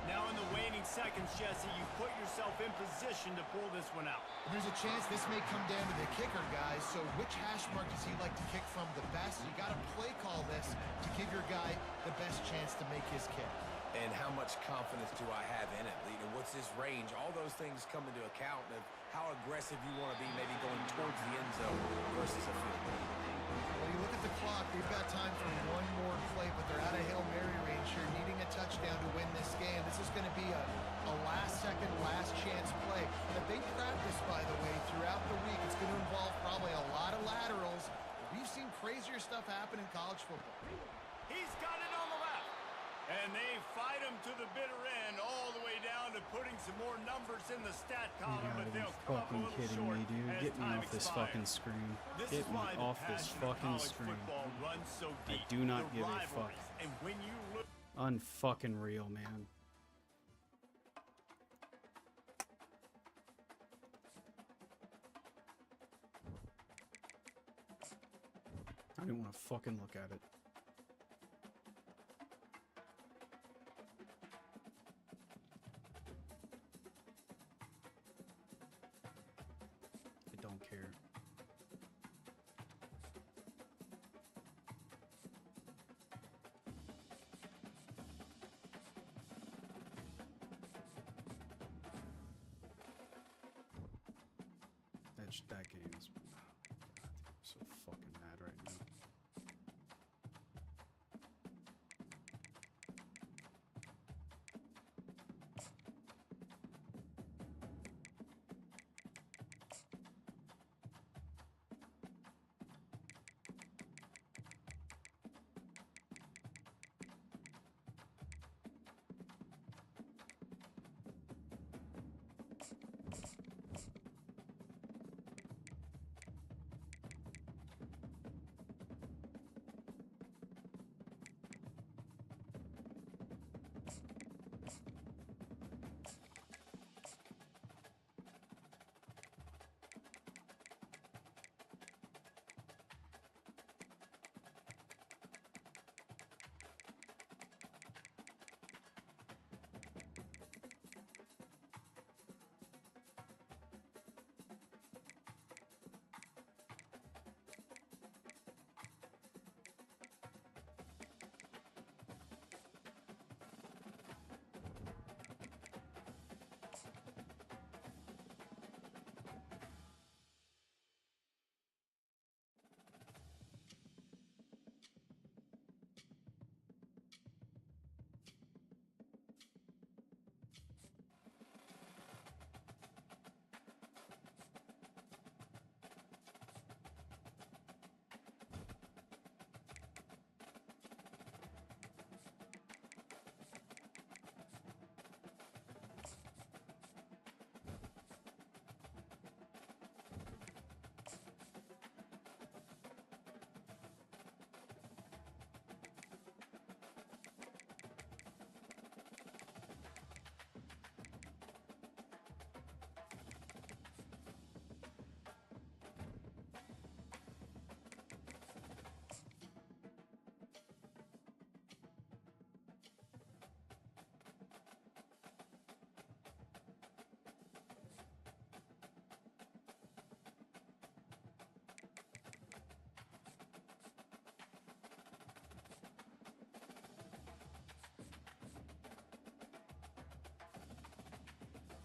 Now in the waning seconds, Jesse, you put yourself in position to pull this one out.
There's a chance this may come down to the kicker, guys. So which hash mark does he like to kick from the best? You got to play call this to give your guy the best chance to make his kick.
And how much confidence do I have in it, leader? What's his range? All those things come into account of how aggressive you want to be, maybe going towards the end zone versus a field goal.
Well, you look at the clock, they've got time for one more play, but they're out of Hail Mary range here, needing a touchdown to win this game. This is going to be a last-second, last-chance play that they practice, by the way, throughout the week. It's going to involve probably a lot of laterals. We've seen crazier stuff happen in college football.
He's got it on the left. And they fight him to the bitter end, all the way down to putting some more numbers in the stat column, but they'll come up a little short
me, dude.
as
Get me
time
off this
expires.
fucking screen.
This
Get
is
me
why the
off this
passion of
fucking
college
screen.
football runs so deep.
I do not
The
give a fuck.
rivalries, and when you look
Unfucking real, man. I didn't want to fucking look at it. I don't care. That game is... I'm so fucking mad right now.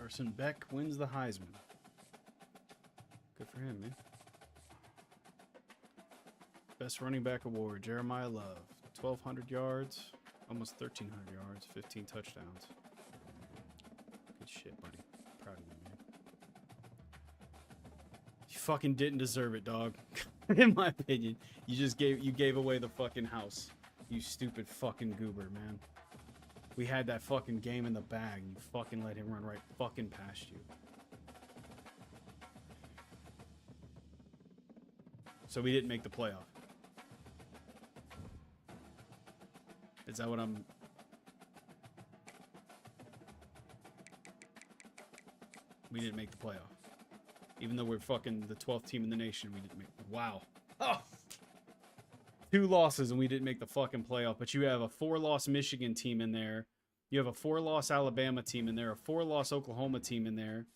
Carson Beck wins the Heisman. Good for him, man. Best running back award, Jeremiah Love. 1,200 yards, almost 1,300 yards, 15 touchdowns. Good shit, buddy. Proud of you, man. You fucking didn't deserve it, dog. In my opinion, you gave away the fucking house. You stupid fucking goober, man. We had that fucking game in the bag, and you fucking let him run right fucking past you. So we didn't make the playoff. Is that what I'm... We didn't make the playoff. Even though we're fucking the 12th team in the nation, we didn't make... Wow. Oh! 2 losses and we didn't make the fucking playoff. But you have a 4-loss Michigan team in there. You have a 4-loss Alabama team in there. A 4-loss Oklahoma team in there.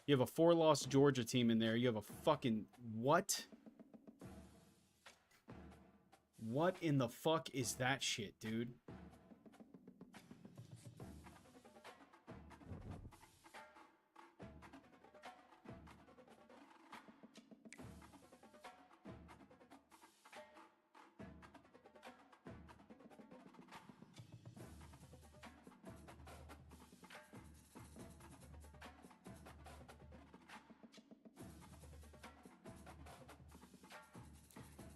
You have a 4-loss Georgia team in there. You have a fucking... What? What in the fuck is that shit, dude?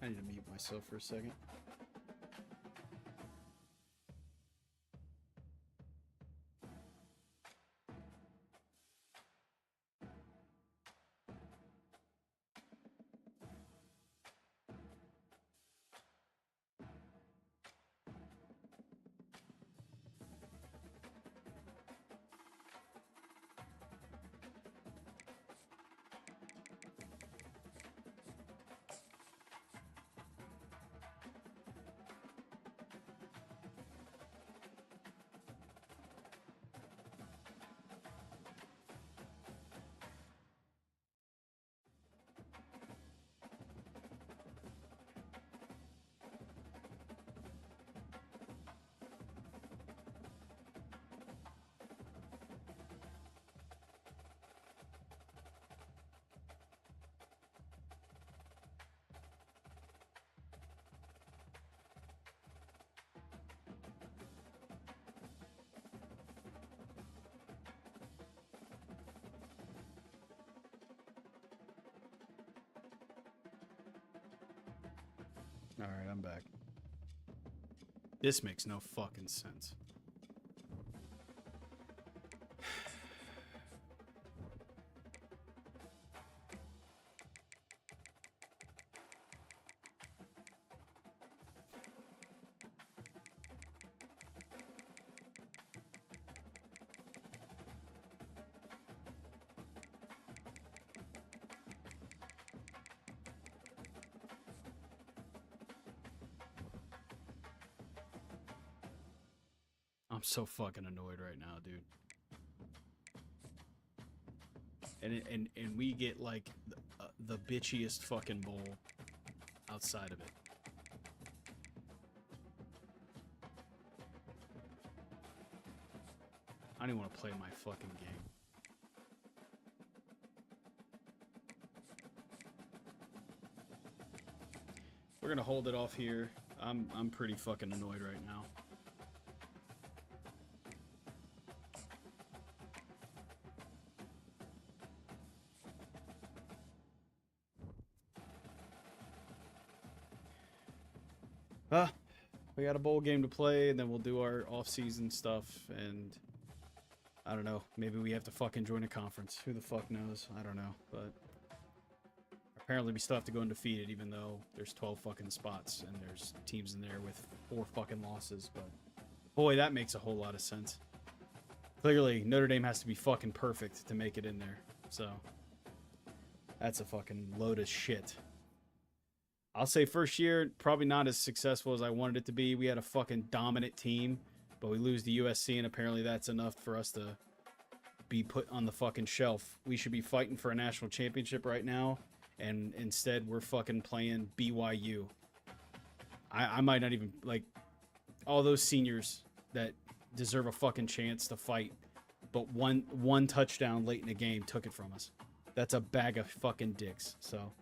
I need to mute myself for a second. All right, I'm back. This makes no fucking sense. I'm so fucking annoyed right now, dude. And we get like the bitchiest fucking bowl outside of it. I don't even want to play my fucking game. We're gonna hold it off here. I'm pretty fucking annoyed right now. We got a bowl game to play, and then we'll do our off-season stuff, and I don't know. Maybe we have to fucking join a conference. Who the fuck knows? I don't know, but apparently we still have to go undefeated, even though there's 12 fucking spots, and there's teams in there with 4 fucking losses, but boy, that makes a whole lot of sense. Clearly, Notre Dame has to be fucking perfect to make it in there, so that's a fucking load of shit. I'll say first year, probably not as successful as I wanted it to be. We had a fucking dominant team, but we lose to USC, and apparently that's enough for us to be put on the fucking shelf. We should be fighting for a national championship right now, and instead we're fucking playing BYU. I might not even, like, all those seniors that deserve a fucking chance to fight but one touchdown late in the game took it from us. That's a bag of fucking dicks. So,